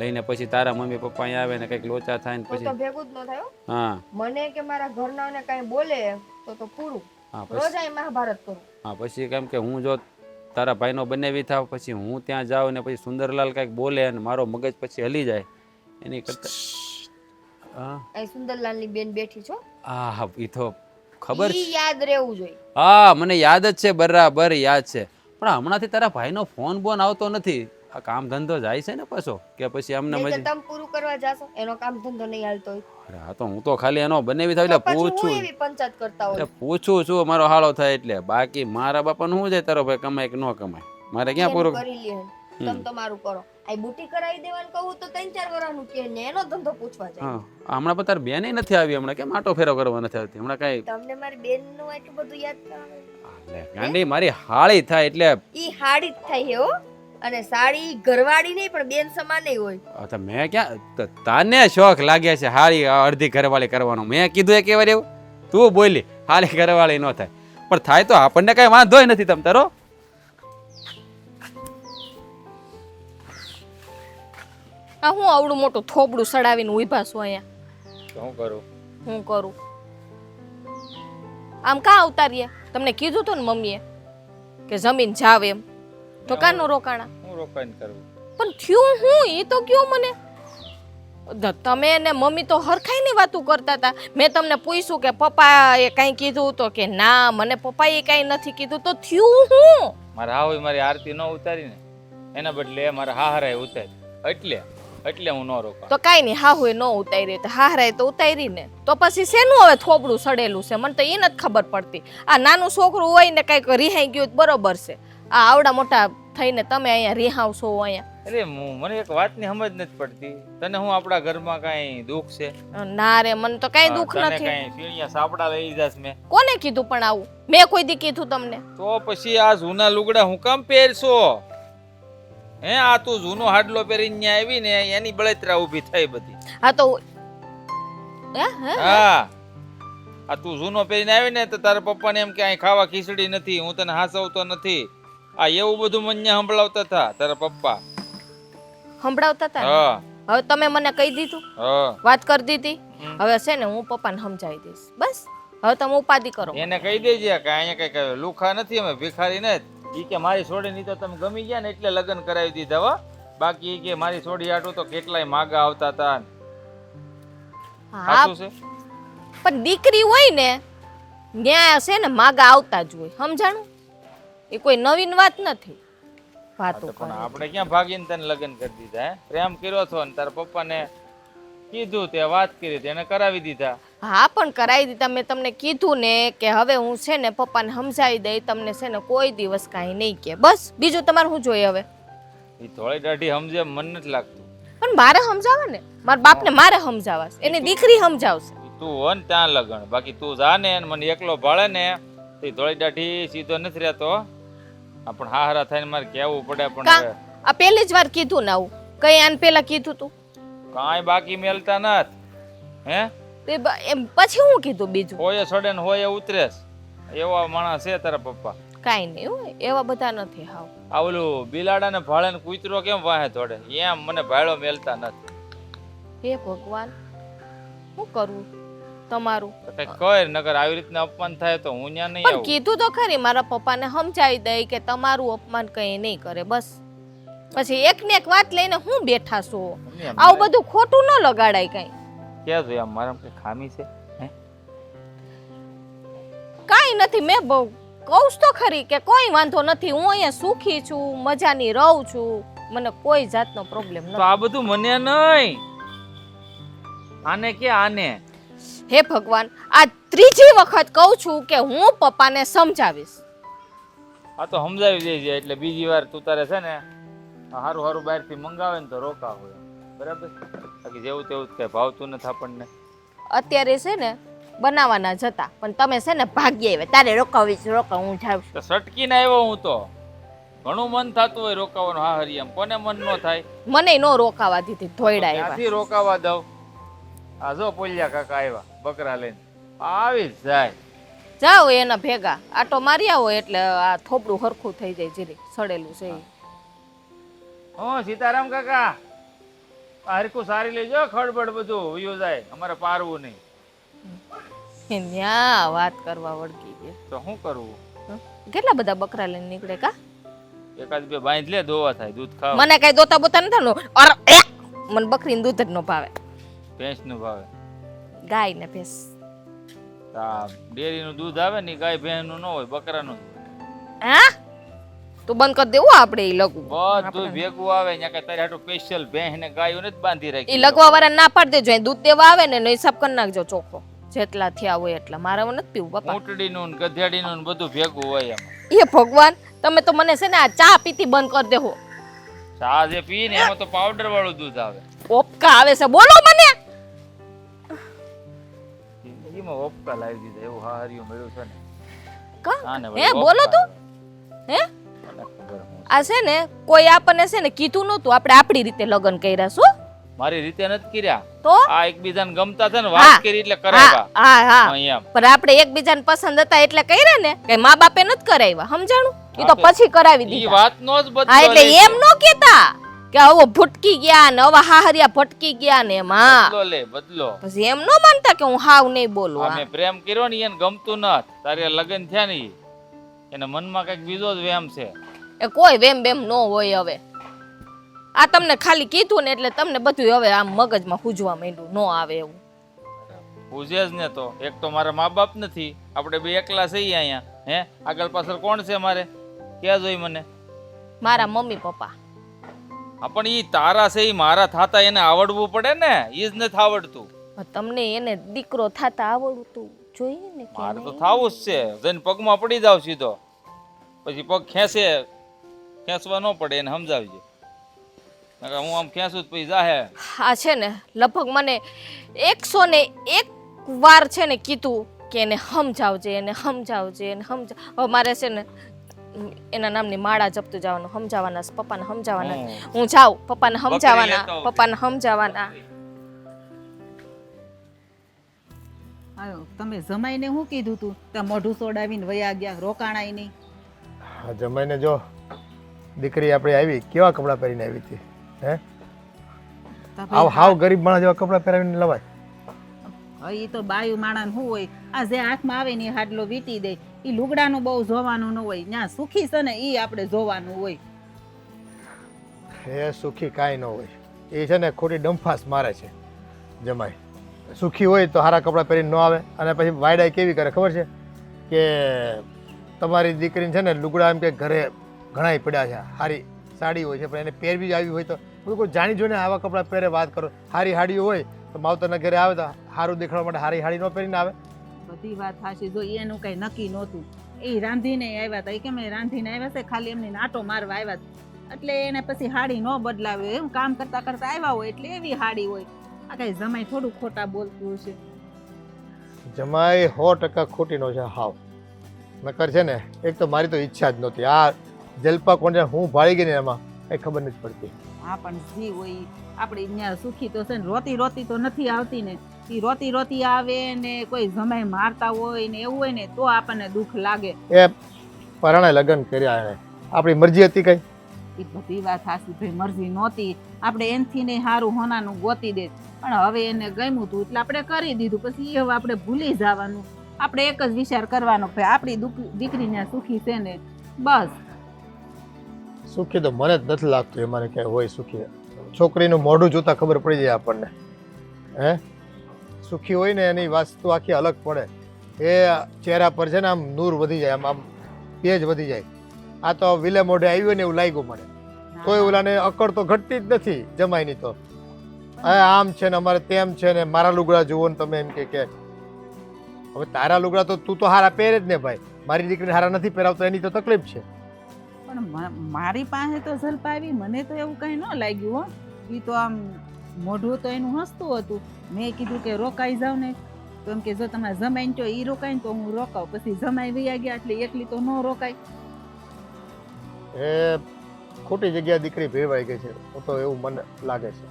લઈને પછી તારા મમ્મી પપ્પા અહીંયા આવે ને કંઈક લોચા થાય ને તો પછી ભેગું જ ન થાય. હા મને કે મારા ઘરનાને કાંઈ બોલે તો પૂરું. હા રોજ અહીં મહાભારત કરું. હા, પછી કેમ કે હું જો તારા ભાઈનો બનાવી થાવ પછી હું ત્યાં જાઉં ને પછી સુંદરલાલ કંઈક બોલે અને મારો મગજ પછી હલી જાય એની કરતા. હા, અહીં સુંદરલાલની બેન બેઠી છો, હા, એ તો ખબર છે. ઈ યાદ રહેવું જોઈએ. હા, મને યાદ જ છે, બરાબર યાદ છે. પણ હમણાંથી તારા ભાઈનો ફોન બોન આવતો નથી. આ કામ ધંધો જાય છે ને પાછો કે પછી અમને નહીં તો મજા? તમે પૂરું કરવા જાશો, એનો કામ ધંધો નહીં હાલતો હોય અરે હા, તો હું તો ખાલી એનો બનાવી થાવ એટલે તો પછી હું પૂછું એવી પંચાયત કરતા હોય. એટલે પૂછું છું મારો હાળો થાય એટલે. બાકી મારા બાપાનું શું જાય તારો ભાઈ કમાય કે ન કમાય, મારે ક્યાં પૂરું. કરી લે તમે તમારું કરો. આ બુટી કરાવી દેવાનું કહું તો 3-4 વર્ષનું કે ને એનો ધંધો પૂછવા જાય. હા, હમણાં પણ તાર બેન નથી આવી, હમણાં કેમ આટો ફેરો કરવા નથી આવતી હમણાં? કઈ તમને મારી બેનનું એટલું બધું યાદ કરાવે? ગાંડી મારી હાળી થાય એટલે ઈ હાડી જ થાય હો, અને સાડી ઘરવાળી નહીં પણ બેન સમાન હોય. તો મેં ક્યાં તને શોખ લાગ્યા છે હાળી અડધી ઘરવાળી કરવાનો? મેં કીધું એક વાર એવું? તું બોલી હાળી ઘરવાળી ન થાય, પણ થાય તો આપણને કઈ વાંધો નથી. તમ તારો આ હું આવડું મોટું થોબડું સડાવીને ઊભા છું અહીંયા. શું કરું? હું કરું આમ કા આવતા રહ્યા? તમને કીધું તું ને મમ્મીએ કે જમીન જાવ એમ, તો કાનો રોકાણા? હું રોકાઈને કરું? પણ થયું હું એ તો કયો મને. તમે ને મમ્મી તો હરખાઈની વાતો કરતા હતા. મેં તમને પૂછ્યું કે પપ્પા એ કાંઈ કીધું તો કે ના મને પપ્પાએ કાંઈ નથી કીધું. તો થયું હું? મારા હાવ મારી આરતી ન ઉતારી ને એના બદલે મારા હાહરાએ ઉતારી, એટલે હું ન રોકાઉં. તો કાંઈ નહીં, હાહુએ ન ઉતારી તો હાહરાએ તો ઉતારી ને, તો પછી શેનું હવે થોબડું સડેલું છે? મને તો એ નથી ખબર પડતી. આ નાનું છોકરું હોય ને કાંઈક રિહાઈ ગયું બરોબર છે, આ આવડા મોટા થઈને તમે અહીંયા રિહાવશો અહીંયા? અરે મને એક વાતની સમજ નથી પડતી, તને હું આપણા ઘરમાં કાંઈ દુઃખ છે? ના રે, મને તો કાંઈ દુઃખ તને નથી. કાંઈ સીણિયા સાપડા લઈ જાસ મેં? કોને કીધું પણ આવું? મેં કોઈ દી કીધું તમને? તો પછી આ જૂના લુગડા હું કામ પહેરશો? હે, આ તું જૂનો હાડલો પહેરીને ન્યા આવી ને એની બળતરા ઊભી થઈ બધી. હા તો હા, આ તું જૂનો પહેરીને આવી ને તો તારા પપ્પાને એમ કે અહીં ખાવા ખીચડી નથી, હું તને હાસવતો નથી, આ એવું બધું મને સંભળાવતા હતા તારા પપ્પા. સંભળાવતા હતા? હા હવે તમે મને કહી દીધું, હા, વાત કરી દીધી. હવે છે ને હું પપ્પાને સમજાવી દઈશ. બસ હવે તમે ઉપાધિ કરો. એને કહી દેજે કે અહીંયા કઈ લુખા નથી, અમે ભિખારી નથી. ઈ કે મારી છોડી ની તો તમે ગમી ગયા ને એટલે લગ્ન કરાવી દીધા હો. બાકી ઈ કે મારી છોડી આટું તો કેટલાય માગા આવતા હતા. હા સાચું છે? પણ દીકરી હોય ને ન્યાય છે ને માગા આવતા જ હોય, સમજાણું? એ કોઈ નવીન વાત નથી. વાતો પણ કરે. આપણે ક્યાં ભાગીને તને લગ્ન કરી દીધા? હે, પ્રેમ કર્યો છો ને તારા પપ્પાને કીધું તે વાત કરી તેને કરાવી દીધા. હા પણ કરાવી દીધા. મેં તમને કીધું ને કે હવે હું છે ને પપ્પાને સમજાવી દઈ, તમને છે ને કોઈ દિવસ કાંઈ નહીં કે. બસ બીજું તમારે શું જોઈએ હવે? એ થોડી દાઢી સમજે મને નથી લાગતું. પણ મારે સમજાવે ને, મારા બાપને મારે સમજાવશે, એની દીકરી સમજાવશે. તું હો ને ત્યાં લગણ, બાકી તું જા ને મને એકલો ભાળે ને તો ધોળી દાઢી સીધો નથી રહેતો. પણ હારા થઈને મારે કહેવું પડે. પણ કા હવે આ પહેલી જ વાર કીધું ને આવું? કઈ આને પેલા કીધું તું? કાંઈ બાકી મેલતા નથી. હે એમ પછી હું કીધું બીજું? હોય સડે ને હોય ઉતરે એવા માણસ છે તારા પપ્પા. કાંઈ નહીં હોય, એવા બધા નથી. હાવ આ ઓલું બિલાડા ને ભાળે ને કૂતરો કેમ વાહે થોડે એમ મને ભાળો મેલતા નથી. હે ભગવાન, શું કરવું તમારું? તો કઈ કર નગર આવી રીતના અપમાન થાય તો હું ત્યાં નહીં પણ આવું. કીધું તો ખરી, મારા પપ્પાને સમજાવી દઈ કે તમારું અપમાન કઈ નહીં કરે. બસ પછી એક ને એક વાત લઈને હું બેઠા છો? આવું બધું ખોટું ન લગાડાય કઈ. ક્યાં જોયા મારા કઈ ખામી છે? હે કાંઈ નથી. મેં કહું તો ખરી કે કોઈ વાંધો નથી, હું અહીંયા સુખી છું, મજાની રહું છું, મને કોઈ જાતનો પ્રોબ્લેમ તો નથી. આ બધું મને નહીં, આને કે આને. હે ભગવાન, આ ત્રીજી વખત કહું છું કે હું પપ્પાને સમજાવીશ. આ તો સમજાવી દેજે એટલે બીજી વાર તું તારે છે ને હારું હારું બહારથી મંગાવે ને તો રોકા હોય. બરાબર? બાકી જેવું તેવું કઈ ભાવતું નથી આપણને. અત્યારે છે ને બનાવવાના જતા, પણ તમે છે ને ભાગી આવ્યા. તારે રોકાવીશ, રોકા, હું જાઉં છું. તો સટકીને આવ્યો હું તો. ઘણું મન થતું હોય રોકાવાનું. હા હરી એમ કોને મન ન થાય? મને નો રોકાવા દીધી, ધોઈડા આવ્યા. ક્યાંથી રોકાવા દઉં? આ જો પોલિયા કાકા આવ્યા બકરા લઈને. આવી જ જાય. જાઓ એના ભેગા આટો મારી આવો એટલે આ થોબડું હરખું થઈ જાય. જીરી સડેલું છે ઈ. હો સીતારામ કાકા, આ હરખું સારી લેજો, ખડબડ બધું વયું જાય, અમારે પારવું નહીં. ન્યા વાત કરવા વળગી ગયા. તો શું કરવું? કેટલા બધા બકરા લઈને નીકળે કા? એકાદ બે બાંધ લે, દોવા થાય, દૂધ ખાવ. મને કઈ દોતા બોતા નથી થવાનું. અરે એ! મને બકરીનું દૂધ જ ન ભાવે. ભેંસ નું ભાવે. ગાય ને ભેંસ. આ ડેરીનું દૂધ આવે ને ઈ ગાય ભેંસ નું ન હોય, બકરાનું. હા તું બંધ કરી દેવું આપણે ઈ લગવું. બધું ભેગું આવે ને કઈ તારે હાટુ સ્પેશિયલ ભેંસ ને ગાયો ને જ બાંધી ઈ રાખી. લગવા વાળા ના પાડી દેજો. દૂધ દેવા આવે ને એનો હિસાબ કરી નાખજો ચોખ્ખો, જેટલા થયા હોય એટલા. મારે નથી પીવું બાપા. ઊંટડીનું ને ગધેડીનું ને બધું ભેગું હોય એમ. એ ભગવાન, તમે તો મને છે ને આ ચા પીતી બંધ કરી દેવો. ચા જે પી ને એમાં તો પાવડર વાળું દૂધ આવે. ઓપકા આવે છે, બોલો મને. એમાં ઓપકા લાવી દીધા એવું હારિયું મળ્યું છે ને. કા? આને હે વળી બોલો ઓપકા તું. આવે. હે મને ખબર હું. આ છે ને કોઈ આપણને છે ને કીધું નતું, આપણે આપણી રીતે લગ્ન કર્યા. શું મારી રીતે નથી કર્યા. તો આ એકબીજાને ગમતા છે ને હા. વાત કરી એટલે કરાવ્યા. હા હા અહીંયા પણ આપણે એકબીજાને પસંદ હતા એટલે કર્યા ને, કે મા બાપે નથી કરાવ્યા. સમજાણું? એ તો હા, તો પછી કરાવી ઈ દીધા. વાતનો જ બદલો હા એટલે લે છે. એમ નો કેતા કે હવે ભટકી ગયા ને હવે હાહરિયા ભટકી ગયા ને એમાં બદલો લે બદલો. પછી એમ નો માનતા કે હું હાવ નહીં બોલું. આ હા. મેં પ્રેમ કર્યો ને એને ગમતું નત. તારે લગ્ન થયા ને ઈ. એના મનમાં કઈક બીજો જ વેમ છે. એ કોઈ વેમ બેમ નો હોય. હવે આ તમને ખાલી કીધું ને એટલે તમને બધું હવે આમ મગજમાં હુજવા માંડ્યું. નો આવે એવું. પૂછે જ ને તો. એક તો મારા મા બાપ નથી, આપણે બે એકલા છીએ અહીંયા. હે આગળ પાછળ કોણ છે મારે? ક્યાં જોઈ મને? મારા મમ્મી પપ્પા. હા પણ ઈ તારા છે ઈ મારા થાતા એને આવડવું પડે ને. ઈ જ નથી આવડતું. તમને એને દીકરો થાતા આવડતું જોઈએ ને કે મારે તો નહીં? થાવું જ છે. જઈને પગમાં પડી જાવ સીધો. પછી પગ ખેંચવા ન પડે એને સમજાવજે. નકર હું આમ ખેંચું તો પછી જાહે. આ છે ને લગભગ મને 101 વાર છે ને કીધું કે એને સમજાવજે, એને સમજાવજે, એને સમજાવ. હવે મારે છે ને એના નામની માળા જપતું જવાનું, સમજાવવાના, પપ્પાને સમજાવવાના. હું જાઉં પપ્પાને સમજાવવાના, લેતો. પપ્પાને સમજાવવાના. આયો તમે જમાઈને શું કીધું તું? તે મોઢું સોડાવીને વયા ગયા, રોકાણાય નહીં. હા જમાઈને જો દીકરી આપણે આવી કેવા કપડાં પહેરીને આવી હતી. હે આવ હાવ ગરીબ માણસ જેવા કપડાં પહેરાવીને લવાય? એ તો બાયું માણસ શું હોય, આ જે હાથમાં આવે ને એ હાડલો વીટી દે. એ લુગડાનું બહુ જોવાનું ન હોય. ત્યાં સુખી છે ને એ આપણે જોવાનું હોય. એ સુખી કાંઈ ન હોય. એ છે ને ખોટી ડંફાસ મારે છે જમાઈ. સુખી હોય તો સારા કપડાં પહેરીને ન આવે. અને પછી વાયડા કેવી કરે ખબર છે કે તમારી દીકરીને છે ને લુગડા એમ કે ઘરે ઘણાય પડ્યા છે, સારી સાડી હોય છે પણ એને પહેરવી જ આવી હોય તો કોઈ જાણી જોઈને આવા કપડાં પહેરે વાત કરો. સારી સાડીઓ હોય તો માવતરના ઘરે આવે તો સારું દેખાડવા માટે હારી હાડી ન પહેરીને આવે. બધી વાત હાચી. જો એનું કઈ નક્કી નહોતું. એ રાંધીને આવ્યા હતા. એ કેમ એ રાંધીને આવ્યા છે, ખાલી એમને નાટો મારવા આવ્યા હતા. એટલે એને પછી હાડી ન બદલાવે. એમ કામ કરતા કરતા આવ્યા હોય એટલે એવી હાડી હોય. આ કઈ જમાઈ થોડું ખોટા બોલતું હશે. જમાઈ 100% ખોટી નો છે હાવ. નકર છે ને એક તો મારી તો ઈચ્છા જ નહોતી. આ જલપા કોણ હું ભાળી ગઈ ને એમાં કઈ ખબર નથી પડતી. હા પણ જી હોય ઈ. આપણે અહીંયા સુખી તો છે ને, રોતી રોતી તો નથી આવતી ને. એ રોતી રોતી આવે ને કોઈ જમાઈ મારતા હોય ને એવું હોય ને તો આપણને દુઃખ લાગે. એ પરાણે લગ્ન કર્યા એને, આપણી મરજી હતી કઈ? એ બધી વાત સાચી ભાઈ, મરજી નહોતી. આપણે એનથી ને સારું હોનાનું ગોતી દે, પણ હવે એને ગમ્યું હતું એટલે આપણે કરી દીધું. પછી એ હવે આપણે ભૂલી જવાનું. આપણે એક જ વિચાર કરવાનો કે આપણી દીકરીને સુખી છે ને બસ. સુખી તો મને જ નથી લાગતું એમાં ક્યાંય હોય સુખી. છોકરીનું મોઢું જોતા ખબર પડી જાય આપણને. હે સુખી હોય ને એની વસ્તુ આખી અલગ પડે. એ ચહેરા પર છે ને આમ નૂર વધી જાય, આમ તેજ વધી જાય. આ તો વિલે મોઢે આવ્યું ને એવું લાગ્યું મને. તોય ઓલાને અકડ તો ઘટતી જ નથી જમાઈની તો. આમ છે ને અમારે તેમ છે ને, મારા લુગડા જુઓ ને તમે એમ કે હવે તારા લુગડા તો તું તો હારા પહેરે જ ને ભાઈ. મારી દીકરીને હારા નથી પહેરાવતો એની તો તકલીફ છે. પણ મારી પાસે તો જલપા આવી, મને તો એવું કઈ ન લાગ્યું હો. એ તો આમ મોઢું તો એનું હસતું હતું. મેં કીધું કે રોકાઈ જાવ ને, તો એમ કે જો તમારે જમાઈને તો એ રોકાય ને તો હું રોકાવ. પછી જમાઈ વૈયા ગયા એટલે એકલી તો ન રોકાય. એ ખોટી જગ્યાએ દીકરી ભેળવાઈ ગઈ છે તો એવું મને લાગે છે.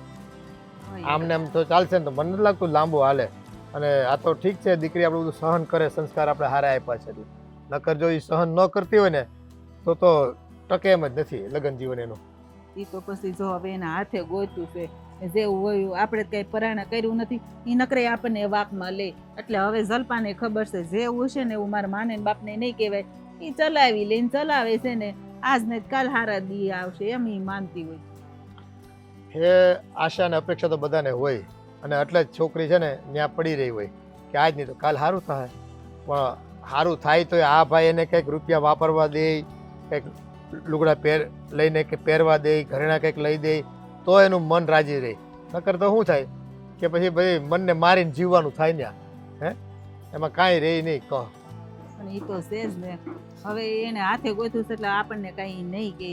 આમને આમ તો ચાલશે ને તો મને નથી લાગતું લાંબુ હાલે. અને આ તો ઠીક છે દીકરી આપણે બધું સહન કરે, સંસ્કાર આપણે હારા આપ્યા છે. નકર જો એ સહન ન કરતી હોય ને તો ટકે એમ જ નથી લગ્ન જીવન એનું. એ તો પછી જો હવે એના હાથે ગોતું છે, જેવું હોય આપણે કઈ પરાણા કર્યું નથી. એ નકરે આપણને વાકમાં લે. એટલે હવે જલપાને ખબર છે જેવું છે ને એવું મારા માને ને બાપને નહીં કહેવાય. એ ચલાવી લઈને ચલાવે છે ને, આજ ને કાલ હારા દી આવશે એમ એ માનતી હોય. એ આશા અને અપેક્ષા તો બધાને હોય, અને એટલે જ છોકરી છે ને ત્યાં પડી રહી હોય કે આજ નહીં તો કાલ સારું થાય. પણ સારું થાય તો આ ભાઈ એને કંઈક રૂપિયા વાપરવા દે, કંઈક લુગડા લઈને કે પહેરવા દે, ઘરેણા કંઈક લઈ દે તો એનું મન રાજી રહે. નકર તો શું થાય કે પછી ભાઈ મનને મારીને જીવવાનું થાય ને. હે એમાં કાંઈ રહે નહીં કહો. પણ એ તો છે જ ને. હવે એને હાથે ગોતું છે એટલે આપણને કઈ નહીં કે.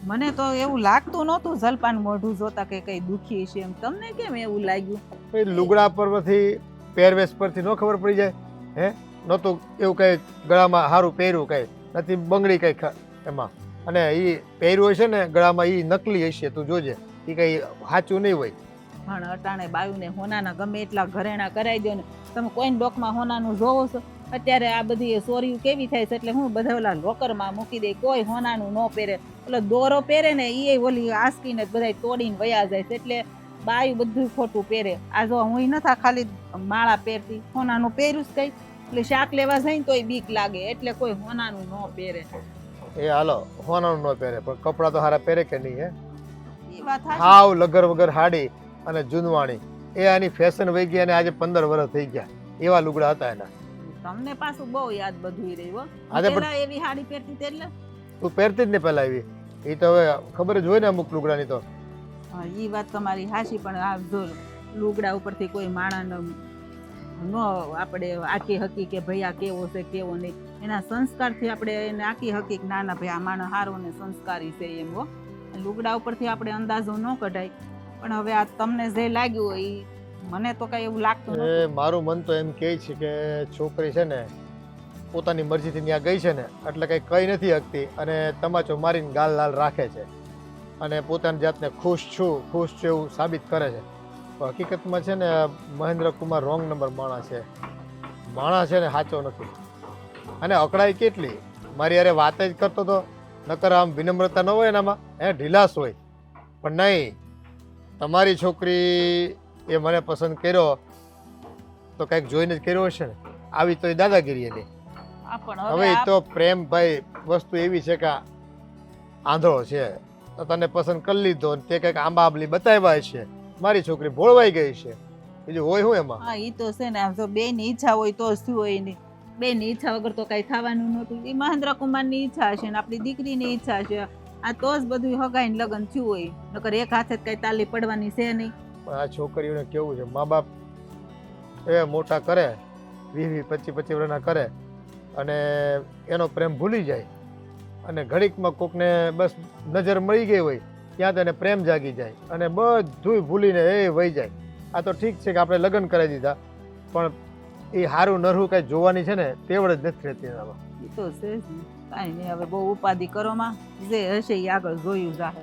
મને તો એવું લાગતું નહોતું જલપાનું મોઢું જોતા કે કઈ દુખી છે એમ. તમને કેમ એવું લાગ્યું? લુગડા પરથી પહેરવેશ પરથી ન ખબર પડી જાય? હે નહોતું એવું કઈ ગળામાં સારું પહેર્યું, કઈ નથી બંગડી કઈ એમાં. અને એ પહેર્યું હશે ને ગળામાં એ નકલી હશે, તું જોજે. એ કઈ સાચું નહીં હોય. પણ અટાણે બાયુને હોનાના ગમે એટલા ઘરેણા કરાવી દો ને, તમે કોઈને ડોકમાં હોનાનું જોવો છો? અત્યારે આ બધી સોરીઓ કેવી થાય છે એટલે હું બધા ઓલા લોકરમાં મૂકી દે. કોઈ હોનાનું ન પહેરે. એટલે દોરો પહેરે ને એ ઓલી આસકીને બધા તોડીને વયા જાય છે. એટલે બાયું બધું ખોટું પહેરે. આ જો હું નથા ખાલી માળા પહેરતી, હોનાનું પહેર્યું જ કઈ. એટલે શાક લેવા જાય ને તોય બીક લાગે. એટલે કોઈ હોનાનું ન પહેરે. એ હાલો હોનાનું ન પહેરે પણ કપડાં તો હારા પહેરે કે નહીં? હે એ વાત હાવ લગર વગર હાડી અને જૂનવાણી એ આની ફેશન વહી ગઈ. અને આજે 15 વર્ષ થઈ ગયા એવા લુગડા હતા એના. તમને પાછું બહુ યાદ બધું રહ્યું. આજે પણ એવી હાડી પહેરતી એટલે તું પહેરતી જ ને પેલા એવી. એ તો હવે ખબર જ હોય ને અમુક લુગડાની તો. એ વાત તમારી હાચી. પણ આ જો લુગડા ઉપરથી કોઈ માણસ ન આપણે આખી હકી કે ભાઈ આ કેવો છે કેવો નહીં. એના સંસ્કારથી આપણે એને આખી હકી કે ના ના ભાઈ આ માણસ સારો ને સંસ્કારી છે એમ. હો લુગડા ઉપરથી આપણે અંદાજો ન કઢાય. પણ હવે આ તમને જે લાગ્યું હોય એ મને તો કઈ એવું લાગતું નથી. મારું મન તો એમ કહે છે કે છોકરી છે ને પોતાની મરજીથી ત્યાં ગઈ છે ને એટલે કઈ કહી નથી શકતી અને તમાચો મારીને ગાલ લાલ રાખે છે અને પોતાની જાતને ખુશ છું એવું સાબિત કરે છે. હકીકતમાં છે ને મહેન્દ્ર કુમાર રોંગ નંબર માણસ છે. માણસ છે ને સાચો નથી. અને અકળાઈ કેટલી મારી યારે વાત જ કરતો હતો. નકર આમ વિનમ્રતા ન હોય એનામાં, ઢીલાસ હોય. પણ નહીં, તમારી છોકરી એ મને પસંદ કર્યો તો કંઈક જોઈને જ કર્યો હશે ને. આવી તો એ દાદાગીરી એની. હવે તો પ્રેમ ભાઈ વસ્તુ એવી છે કે આંધળો છે. તો તને પસંદ કરી લીધો તે કંઈક આંબા આંબલી બતાવ્યા છે. મારી છોકરી ભોળવાઈ ગઈ છે. બીજું હોય શું એમાં? હા એ તો છે ને. આમ જો બેની ઈચ્છા હોય તો શું હોય નહીં. બેની ઈચ્છા વગર તો કઈ થવાનું નહોતું. એ મહેન્દ્ર કુમારની ઈચ્છા છે ને આપણી દીકરીની ઈચ્છા છે. આ તો જ બધું હગાઈને લગ્ન થયું હોય. નકર એક હાથે જ કઈ તાલી પડવાની છે નહીં. પણ આ છોકરીઓને કેવું છે, મા બાપ એ મોટા કરે 20 25 વર્ષના કરે અને એનો પ્રેમ ભૂલી જાય અને ઘડીકમાં કોકને બસ નજર મળી ગઈ હોય ત્યાં તેને પ્રેમ જાગી જાય અને બધુંય ભૂલીને એ વહી જાય. આ તો ઠીક છે કે આપણે લગ્ન કરાવી દીધા, પણ એ હારું નરહું કાંઈ જોવાની છે ને તેવડ જ નથી રહેતી એનામાં. એ તો છે જ ને. કાંઈ નહીં, હવે બહુ ઉપાધિ કરો માં, જે હશે એ આગળ જોયું જાહે.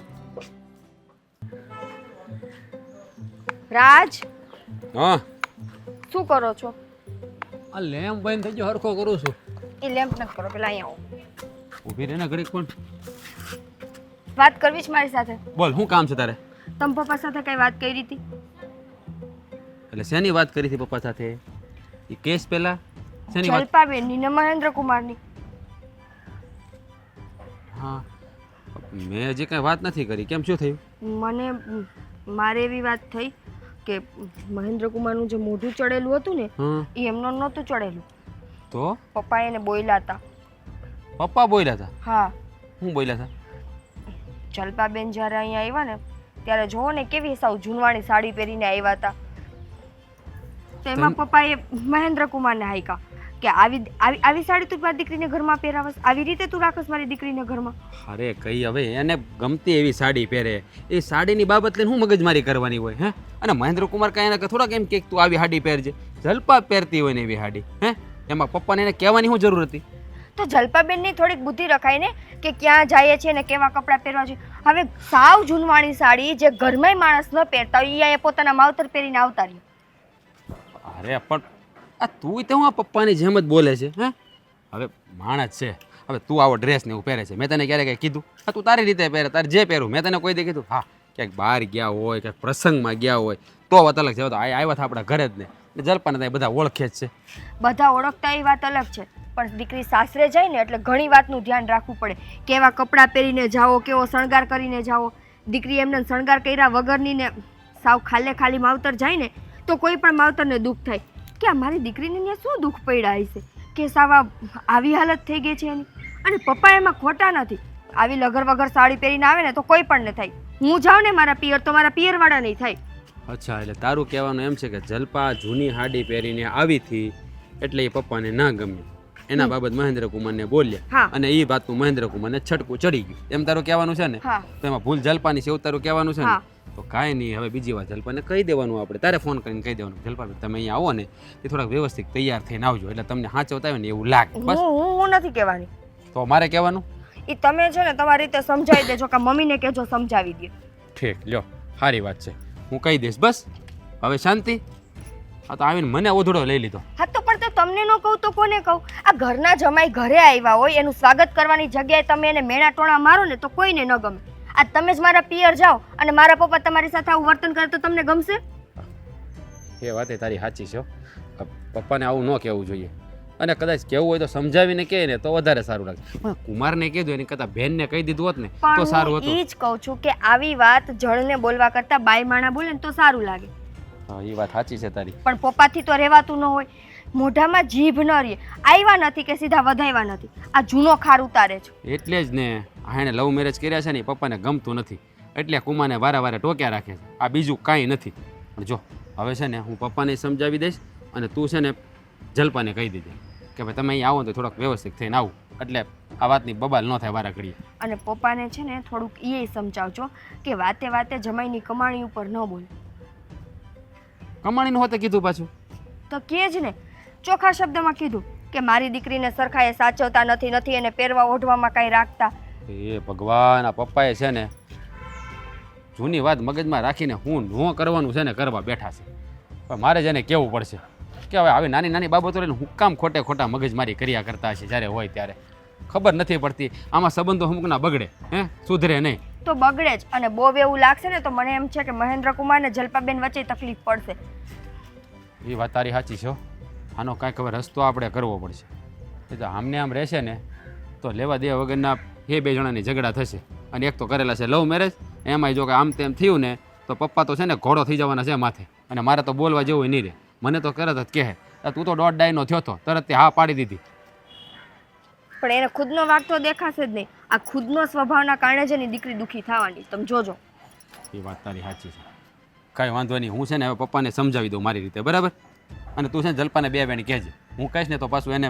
રાજ હા શું કરો છો? આ લેમ્પ બંધ થઈ ગયો, હરખો કરું છું. એ લેમ્પ ન કરો, પેલા અહીંયા આવો. ઊભી રહે ને ઘડીક પણ. વાત કરવી છે મારી સાથે. બોલ, શું કામ છે તારે? તમ પપ્પા સાથે કઈ વાત કરી હતી? એટલે શેની વાત કરી હતી પપ્પા સાથે? એ કેસ પહેલા શેની વાત? જલપાબેનની ને મહેન્દ્ર કુમારની. હા, મેં હજી કઈ વાત નથી કરી. કેમ, શું થયું? મારે એવી વાત થઈ કે મહેન્દ્ર કુમારનું જે મોઢું ચડેલું હતું ને હા, એ એમનો નહોતું ચડેલું. તો પપ્પા એને બોલ્યા હતા. પપ્પા બોલ્યા હતા? હા, હું બોલ્યા હતા? જલપાબેન જ્યારે અહીંયા આવ્યા ને ત્યારે જોવો ને કેવી સાવ જૂનવાણી સાડી પહેરીને આવ્યા હતા. તેમાં પપ્પાએ મહેન્દ્ર કુમારને હાઈકા કે આવી સાડી તું મારી દીકરીને ઘરમાં પહેરાવસ, આવી રીતે તું રાખસ મારી દીકરીને ઘરમાં. અરે કઈ, હવે એને ગમતી એવી સાડી પહેરે, એ સાડીની બાબત લઈને હું મગજમારી કરવાની હોય? હે, અને મહેન્દ્ર કુમાર કાંઈ એને થોડાક એમ કે તું આવી સાડી પહેરજે. જલપા પહેરતી હોય ને એવી સાડી, હે, એમાં પપ્પાને એને કહેવાની શું જરૂર હતી? તો જલપાબેનની થોડીક બુદ્ધિ રખાય ને કે ક્યાં જાય છે ને કેવા કપડાં પહેરવા છે. હવે સાવ જૂનવાણી સાડી જે ઘરમાં માણસ ન પહેરતા હોય એ પોતાના માવતર પહેરીને આવતા રહ્યો. અરે પણ આ તું તો હું આ પપ્પાની જેમ જ બોલે છે? હે, હવે માણસ છે, હવે તું આવો ડ્રેસ ને એવું પહેરે છે, મેં તને ક્યારે કંઈ કીધું? હા, તું તારી રીતે પહેરે, તારે જે પહેરું. મેં તને કોઈ દે કીધું? હા, ક્યાંક બહાર ગયા હોય, ક્યાંક પ્રસંગમાં ગયા હોય તો વાત અલગ છે. તો આવ્યા હતા આપણા ઘરે જ ને, જલપાને ત્યાં બધા ઓળખે જ છે. બધા ઓળખતા એ વાત અલગ છે, પણ દીકરી સાસરે જાય ને એટલે ઘણી વાતનું ધ્યાન રાખવું પડે. કેવા કપડાં પહેરીને જાઓ, કેવો શણગાર કરીને જાઓ. દીકરી એમને શણગાર કર્યા વગરની ને સાવ ખાલી માવતર જાય ને તો કોઈ પણ માવતરને દુઃખ થાય કે આ મારી દીકરીને ત્યાં શું દુઃખ પડ્યા હશે કે સાવ આવી હાલત થઈ ગઈ છે એની. અને પપ્પા એમાં ખોટા નથી. આવી લગર વગર સાડી પહેરીને આવે ને તો કોઈ પણ ને થાય. હું જાઉં ને મારા પિયર તો મારા પિયરવાળા નહીં થાય. અચ્છા, એટલે તારું કહેવાનું એમ છે કે જલપા જૂની હાડી પહેરીને આવી હતી એટલે એ પપ્પાને ના ગમ્યું, એના બાબત મહેન્દ્ર કુમારને બોલ્યા અને એ વાતનું મહેન્દ્ર કુમારને છટકું ચડી ગયું, એમ તારું કહેવાનું છે ને? તો એમાં ભૂલ જલપાની છે એવું તારું કહેવાનું છે ને? તો કાંઈ નહીં, હવે બીજી વાત જલપાને કહી દેવાનું, આપણે તારે ફોન કરીને કહી દેવાનું, જલપા તમે અહીંયા આવો ને એ થોડાક વ્યવસ્થિત તૈયાર થઈને આવજો, એટલે તમને સાચવતા આવે ને એવું લાગે. બસ, હું નથી કહેવાની. તો મારે કહેવાનું? એ તમે છે ને તમારી રીતે સમજાવી દેજો કે મમ્મીને કહેજો સમજાવી દે. ઠીક, લ્યો, સારી વાત છે, હું કહી દઈશ. બસ હવે શાંતિ. હા, તો આવીને મને ઓધડો લઈ લીધો. હા, તો પણ તો તમને ન કહું તો કોને કહું? આ ઘરના જમાઈ ઘરે આવ્યા હોય એનું સ્વાગત કરવાની જગ્યાએ તમે એને મેણા ટોણા મારો ને તો કોઈને ન ગમે. આ તમે જ મારા પિયર જાઓ અને મારા પપ્પા તમારી સાથે આવું વર્તન કરે તો તમને ગમશે? એ વાત તારી સાચી છે. પપ્પાને આવું ન કહેવું જોઈએ, અને કદાચ કહેવું હોય તો સમજાવીને કહે ને તો વધારે સારું લાગે. પણ કુમારને કીધું એની કરતાં બેનને કહી દીધું હોત ને તો સારું હતું. એ જ કહું છું કે આવી વાત જળને બોલવા કરતાં બાઈ માણા બોલે ને તો સારું લાગે. હા, એ વાત સાચી છે તારી. પણ પપ્પાથી તો રહેવાતું ન હોય, મોઢામાં જીભ ન રહે. આવ્યા નથી કે સીધા વધાવ્યા નથી, આ જૂનો ખાર ઉતારે છે. એટલે જ ને આ એને લવ મેરેજ કર્યા છે ને એ પપ્પાને ગમતું નથી, એટલે કુમારને વારે ટોક્યા રાખે છે. આ બીજું કાંઈ નથી. પણ જો હવે છે ને હું પપ્પાને સમજાવી દઈશ અને તું છે ને જલપાને કહી દીધે કે ભાઈ તમે અહીં આવો તો થોડોક વ્યવસ્થિત થઈને આવું, એટલે આ વાતની બબાલ ન થાય વારા ઘડીએ. અને પપ્પાને છે ને થોડુંક એ સમજાવજો કે વાતે વાતે જમાઈની કમાણી ઉપર ન બોલ. કમાણીનું હોતે કીધું પાછું તો કે જ ને, ચોખ્ખા શબ્દમાં કીધું કે મારી દીકરીને સરખાએ સાચવતા નથી એને પહેરવા ઓઢવામાં કાંઈ રાખતા. એ ભગવાન, આ પપ્પાએ છે ને જૂની વાત મગજમાં રાખીને હું ન કરવાનું છે ને કરવા બેઠા છે. પણ મારે જ એને કહેવું પડશે કે હવે આવી નાની બાબતો લઈને હું કામ ખોટા મગજમારી કર્યા કરતા હશે જ્યારે હોય ત્યારે. ખબર નથી પડતી આમાં સંબંધો અમુકના બગડે, હે, સુધરે નહીં તો બગડે જ. અને બહુ એવું લાગશે ને તો મને એમ છે કે મહેન્દ્ર કુમાર ને જલપાબેન વચ્ચે તકલીફ પડશે. એ વાત તારી સાચી છે. આનો કાંઈક હવે રસ્તો આપણે કરવો પડશે. એ તો આમને આમ રહેશે ને તો લેવા દેવા વગરના એ બે જણાની ઝઘડા થશે. અને એક તો કરેલા છે લવ મેરેજ, એમાંય જો કે આમ તેમ થયું ને તો પપ્પા તો છે ને ઘોડો થઈ જવાના છે માથે, અને મારે તો બોલવા જેવું નહીં રહે. મને તો તરત જ કહે તું તો દોઢ ડાયનો થયો હતો, તરત તે હા પાડી દીધી. પણ એને ખુદનો વાગ તો દેખાશે જ નહીં. આ ખુદનો સ્વભાવના કારણે જ એની દીકરી દુઃખી થવાની, તમે જોજો. એ વાત તારી સાચી છે. કાંઈ વાંધો નહીં, હું છે ને હવે પપ્પાને સમજાવી દઉં મારી રીતે, બરાબર? અને તું છે ને જલ્પાને બે વેણી કહેજે, હું કહીશ ને તો પાછું એને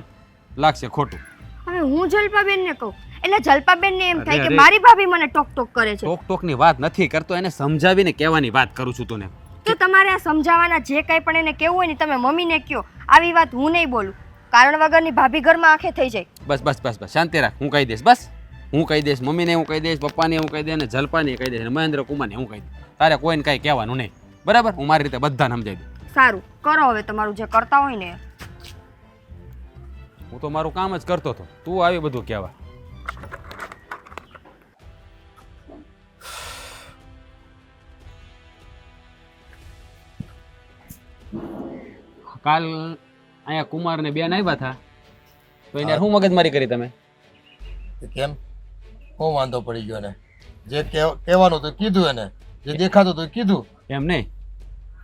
લાગશે ખોટું. હવે હું જલ્પાબેનને કહું એટલે જલ્પાબેનને એમ થાય કે અરે. મારી ભાભી મને ટોક ટોક કરે છે. ટોક ટોકની વાત નથી કરતો, એને સમજાવીને કહેવાની વાત કરું છું તને. તો તમારે આ સમજાવવાના જે કાંઈ પણ એને કહેવું હોય ને તમે મમ્મીને કહો. આવી વાત હું નહીં બોલું. કારણ વગરની ભાભી ઘરમાં આંખે થઈ જાય. બસ બસ બસ બસ શાંતિ રાખ, હું કહી દઈશ, બસ હું કહી દઈશ, મમ્મીને હું કહી દઈશ, પપ્પાને હું કહી દઈશ, અને જલ્પાને કહી દઈશ, અને મહેન્દ્ર કુમારને હું કહી દઈશ. તારે કોઈને કાંઈ કહેવાનું નહીં, બરાબર? હું મારી રીતે બધાને સમજાવી દઉં. સારું કરો હવે તમારું જે કરતા હોય ને. હું તો મારું કામ જ કરતો હતો, તું આવી બધું કહેવા. કાલ અહીંયા કુમાર ને બેન આવ્યા હતા તો એને શું મગજમારી કરી તમે? કેમ હું વાંધો પડી ગયો ને? જે કહેવાનું તો કીધું, એને જે દેખાતું તો કીધું. એમ નહીં,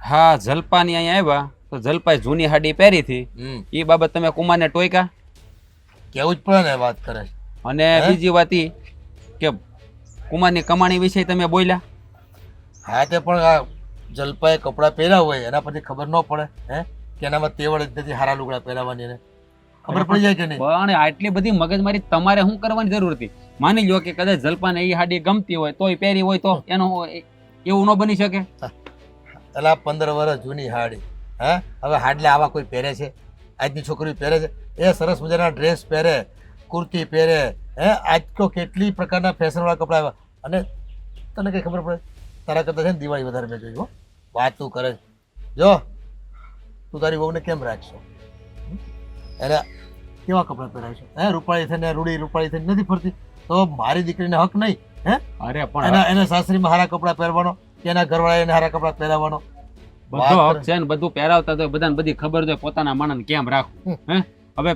હા જલપાની અહીંયા આવ્યા તો જલપાએ જૂની હાડી પહેરી હતી, એ બાબત તમે કુમારને ટોયકા? કેવું જ પડે ને વાત કરે. અને બીજી વાત ઈ કે કુમારની કમાણી વિશે તમે બોલ્યા. હા તે પણ આ જલપાએ કપડાં પહેર્યા હોય એના પછી ખબર ન પડે હે કે એનામાં તેવડ જ નથી હારા લુગડા પહેરાવાની, એને ખબર પડી જાય કે નહીં? પણ આટલી બધી મગજમારી તમારે શું કરવાની જરૂર હતી? માની લો કે કદાચ જલપાને એ હાડી ગમતી હોય તોય પહેરી હોય તો એનો એવું ન બની શકે? એલા 15 વર્ષ જૂની હાડી, હે હવે હાડલે આવા કોઈ પહેરે છે? આજની છોકરીઓ પહેરે છે? એ સરસ મજાના ડ્રેસ પહેરે, કુર્તી પહેરે, હે આજ તો કેટલી પ્રકારના ફેશનવાળા કપડા આવ્યા. અને તને કઈ ખબર પડે? તારા કરતા છે ને દિવાળી વધારે મેં જોયું. વાત તું કરે જો તું તારી વહુને કેમ રાખશો? એને કેવા કપડાં પહેરાવશો? હે રૂપાળી થઈને રૂડી રૂપાળી થઈને નથી ફરતી તો મારી દીકરીને હક નહીં? હે અરે પણ એને સાસરીમાં હારા કપડાં પહેરવાનો કે એના ઘરવાળા એને હારા કપડાં પહેરાવવાનો? બધો હક છે ને, બધું પહેરાવતા તો બધાને બધી ખબર હોય પોતાના માણસને કેમ રાખવું. હે હવે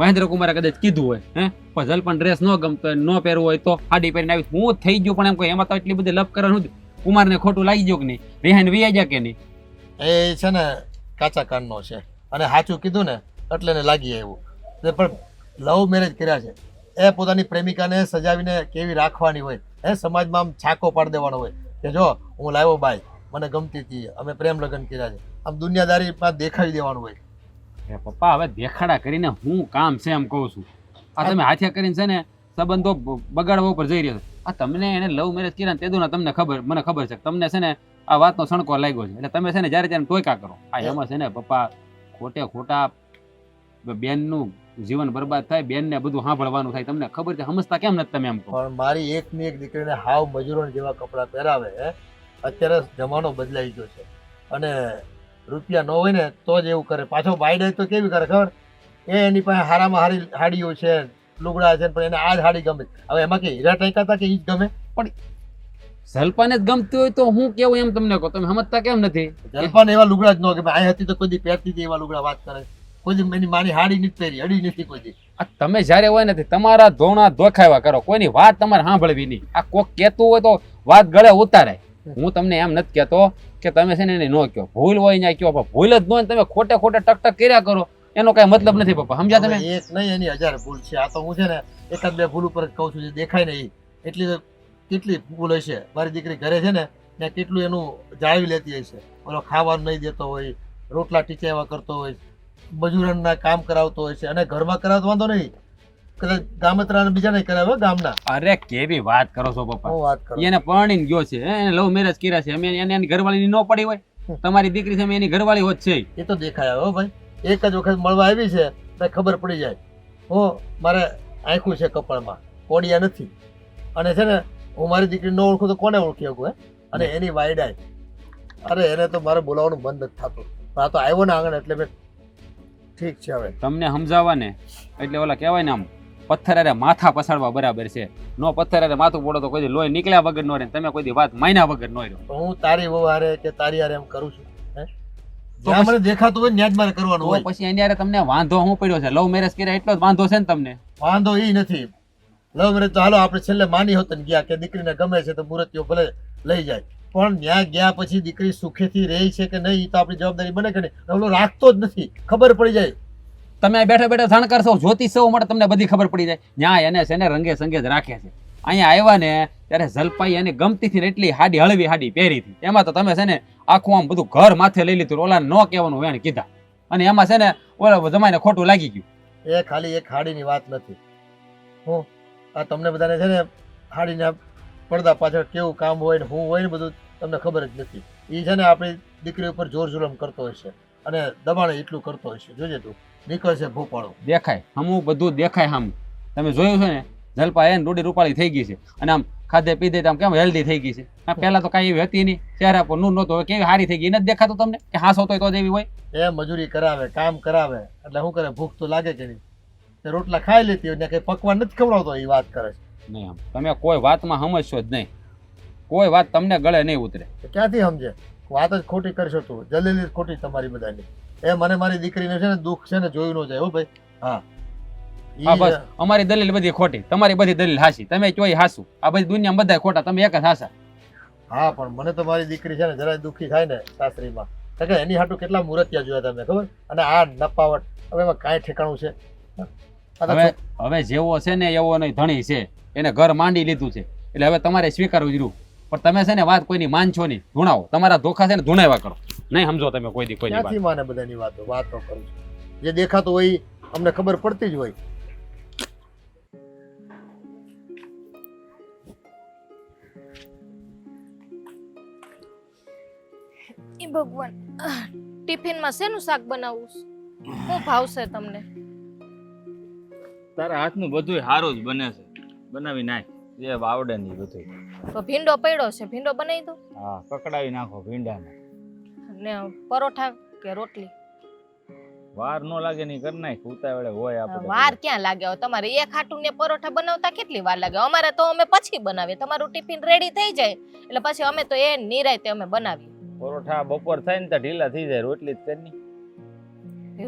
મહેન્દ્ર કુમારે કદાચ કીધું હોય હે પણ જલપાન ડ્રેસ ન ગમતો હોય, ન પહેરવું હોય તો હાડી પહેરીને આવી હું થઈ ગયું. પણ એમ કોઈ એમાં તો એટલી બધી લપ કરવાનું કુમારને ખોટું લાગી ગયું કે નહીં? રિહાઈને વી ગયા કે નહીં? એ છે ને કાચા કાનનો છે અને સાચું કીધું ને એટલે એને લાગી આવ્યું. પણ લવ મેરેજ કર્યા છે, એ પોતાની પ્રેમિકાને સજાવીને કેવી રાખવાની હોય, એ સમાજમાં આમ છાકો પાડી દેવાનો હોય કે જો હું લાવ્યો બાય, મને ગમતી હતી, અમે પ્રેમ લગ્ન કર્યા છે, આમ દુનિયાદારીમાં દેખાડી દેવાનું હોય. એ પપ્પા હવે દેખાડા કરીને હું કામ છે એમ કહું છું. આ તમે હાથે કરીને છે ને સંબંધો બગાડવા ઉપર જઈ રહ્યો છે. આ તમને એને લવ મેરેજ કર્યા તે દુના તમને ખબર, મને ખબર છે તમને છે ને આ વાતનો સણકો લાગ્યો છે એટલે તમે છે ને જ્યારે ત્યારે ટોયકા કરો. આ એમાં છે ને પપ્પા ખોટે ખોટા બેનનું જીવન બરબાદ થાય, બેનને બધું સાંભળવાનું થાય. તમને ખબર છે, સમજતા કેમ નથી તમે એમ કહો? પણ મારી એકની એક દીકરીને હાવ મજૂરો જેવા કપડાં પહેરાવે. અત્યારે જમાનો બદલાઈ ગયો છે અને રૂપિયા ન હોય ને તો જ એવું કરે. પાછો બાયડે તો કેવી કરે ખબર? એની પાસે હારામાં હારી હાડીઓ છે, લુગડા છે, પણ એને આ જ હાડી ગમે. હવે એમાં કે હીરા ટાંકા હતા કે ઈ જ ગમે? પણ જલપાને જ ગમતી હોય તો હું કેવું એમ તમને કહો, તમે સમજતા કેમ નથી? જલપાને એવા લુગડા જ ન ગમે. આ હતી તો કોઈ દી પહેરતી હતી એવા લુગડા, વાત કરે. કોઈ દી એની માની હાડી નથી પહેરી, અડી નથી કોઈ દી. આ તમે જ્યારે હોય નથી તમારા ધોણા ધોખાવા કરો, કોઈની વાત તમારે સાંભળવી નહીં. આ કોક કહેતું હોય તો વાત ગળે ઉતારાય. હું તમને એમ નથી કહેતો કે તમે છે ને એને ન કહો, ભૂલ હોય ત્યાં કહો, પણ ભૂલ જ ન હોય તમે ખોટે ખોટે ટક કર્યા કરો એનો કઈ મતલબ નથી પપ્પા, સમજ્યા તમે? હવે એક નહીં એની 1000 ભૂલ છે. આ તો હું છે ને એકાદ બે ભૂલ ઉપર જ કહું છું, જે દેખાય ને એ એટલી તો કેટલી ભૂલ હશે. મારી દીકરી ઘરે છે ને ત્યાં કેટલું એનું જાળવી લેતી હશે. ઓલો ખાવાનું નહીં દેતો હોય, રોટલા ટીચાવા કરતો હોય, મજૂરનના કામ કરાવતો હોય છે. અને ઘરમાં કરાવતો વાંધો નહીં, કદાચ ગામતરા બીજા નહીં કરાવે ગામના. અરે કેવી વાત કરો છો પપ્પા? હું વાત કરું એને પરણીને ગયો છે, એને લવ મેરેજ કર્યા છે, અમે એને એની ઘરવાળીની ન પડી હોય? તમારી દીકરી છે એની ઘરવાળી હોત છે. એ તો દેખાય આવે હો ભાઈ. એક જ વખત મળવા આવી છે તો ખબર પડી જાય. હું મારે આંખું છે કપાળમાં, કોડિયા નથી. અને છે ને હું મારી દીકરી ન ઓળખું તો કોને ઓળખી શકું? અને એની વાયડાય, અરે એને તો મારે બોલાવવાનું બંધ નથી થતું. પણ આ તો આવ્યો ને આંગણ એટલે મેં ઠીક છે. હવે તમને સમજાવવા ને એટલે ઓલા કહેવાય ને આમ પથ્થર અરે માથા પસાડવા બરાબર છે. નો પથ્થર અરે માથું પોડો તો કોઈ દી લોહી નીકળ્યા વગર નો રહે, તમે કોઈ દી વાત માયના વગર નો રહ્યો. તો હું તારી વહુ હારે કે તારી હારે એમ કરું છું? જ્યાં મને દેખાતું હોય ત્યાં જ મારે કરવાનું તો હોય. પછી એની હારે તમને વાંધો શું પડ્યો છે? લવ મેરેજ કર્યા એટલો જ વાંધો છે ને તમને? વાંધો એ નથી. લવ મેરેજ તો હાલો આપણે છેલ્લે માની હોત ને ગયા કે દીકરીને ગમે છે તો મુરતીઓ ભલે લઈ જાય, પણ ત્યાં ગયા પછી દીકરી સુખેથી રહી છે કે નહીં તો આપણી જવાબદારી બને કે નહીં? ઓલો રાખતો જ નથી, ખબર પડી જાય. તમે બેઠા બેઠા જાણકાર છો, જ્યોતિષ છો માટે તમને બધી ખબર પડી જાય. ન્યાય એને છે ને રંગે સંગે જ રાખે છે. અહીંયા આવ્યા ને ત્યારે જલપાઈ એને ગમતીથી ને એટલી હાડી હળવી હાડી પહેરી હતી. એમાં તો તમે છે ને આખું આમ બધું ઘર માથે લઈ લીધું. ઓલા ન કહેવાનું હોય એને કીધા, અને એમાં છે ને ઓલા જમાઈને ખોટું લાગી ગયું. એ ખાલી એક હાડીની વાત નથી. હું આ તમને બધાને છે ને હાડીના પડદા પાછળ કેવું કામ હોય ને શું હોય ને બધું તમને ખબર જ નથી. એ છે ને આપણી દીકરી ઉપર જોર જુલમ કરતો હશે અને દબાણ એટલું કરતો હશે. જોજે તું નીકળશે ભૂપાળો. દેખાય હમું બધું દેખાય. હમ તમે જોયું છે ને જલપા એને રૂડી રૂપાળી થઈ ગઈ છે, અને આમ ખાધે પીધે આમ કેમ હેલ્ધી થઈ ગઈ છે. પહેલા તો કાંઈ એવી હતી નહીં, ચહેરા પર નૂર નહોતો, કેવી હારી થઈ ગઈ. નથી દેખાતું તમને કે હાસ હોતો તો જ એવી હોય? એ મજૂરી કરાવે, કામ કરાવે એટલે શું કરે, ભૂખ તો લાગે કે નહીં? તે રોટલા ખાઈ લેતી હોય ને કંઈ પકવાન નથી ખવડાવતો, એ વાત કરે છે. નહીં, આમ તમે કોઈ વાતમાં સમજશો જ નહીં. કોઈ વાત તમને ગળે નહીં ઉતરે. તો ક્યાંથી સમજે? વાત જ ખોટી કરશો તું, જલેલી જ ખોટી તમારી બધાની. એ મને મારી દીકરીને છે ને દુઃખ છે ને જોયું ન જાય હો ભાઈ. હા હા બસ, અમારી દલીલ બધી ખોટી, તમારી બધી દલીલ હાસી. તમે ચોઈ હાસું, આ બધી દુનિયામાં બધા ખોટા, તમે એક જ હાસા. હા પણ મને તો મારી દીકરી છે ને જરાય દુઃખી થાય ને સાસરીમાં, તો કે એની હાટું કેટલા મુરતિયા જોયા તમે ખબર? અને આ નપાવટ, હવે એમાં કાંઈ ઠેકાણું છે? હવે જેવો છે ને એવો નહીં ધણી છે, એને ઘર માંડી લીધું છે, એટલે હવે તમારે સ્વીકારવું જ રહ્યું. પણ તમે છે ને વાત કોઈની માનશો નહીં, ધૂણાવો. તમારા ધોખા છે ને ધૂણાવ્યા કરો, નહીં સમજો તમે કોઈ દી કોઈની વાત. ક્યાંથી માને બધાની વાતો કરું છું? જે દેખાતું હોય અમને ખબર પડતી જ હોય. એ ભગવાન, ટિફિનમાં શેનું શાક બનાવું? શું ભાવશે તમને? તારા હાથનું બધું સારું જ બને છે, બનાવી નાખ જે આવડે નહીં બધું. તો ભીંડો પડ્યો છે, ભીંડો બનાવી દો. હા, કકડાવી નાખો ભીંડાને. ને પરોઠા કે રોટલી? વાર ન લાગે નહીં કરી નાખ, ઉતાવળે હોય આપણે. વાર ક્યાં લાગે? હવે તમારે એક હાટું ને પરોઠા બનાવતા કેટલી વાર લાગે? અમારે તો અમે પછી બનાવીએ, તમારું ટિફિન રેડી થઈ જાય એટલે પછી અમે તો એ નિરાયતે અમે બનાવીએ. પરોઠા બપોર થાય ને તો ઢીલા થઈ જાય, રોટલી જ કરી.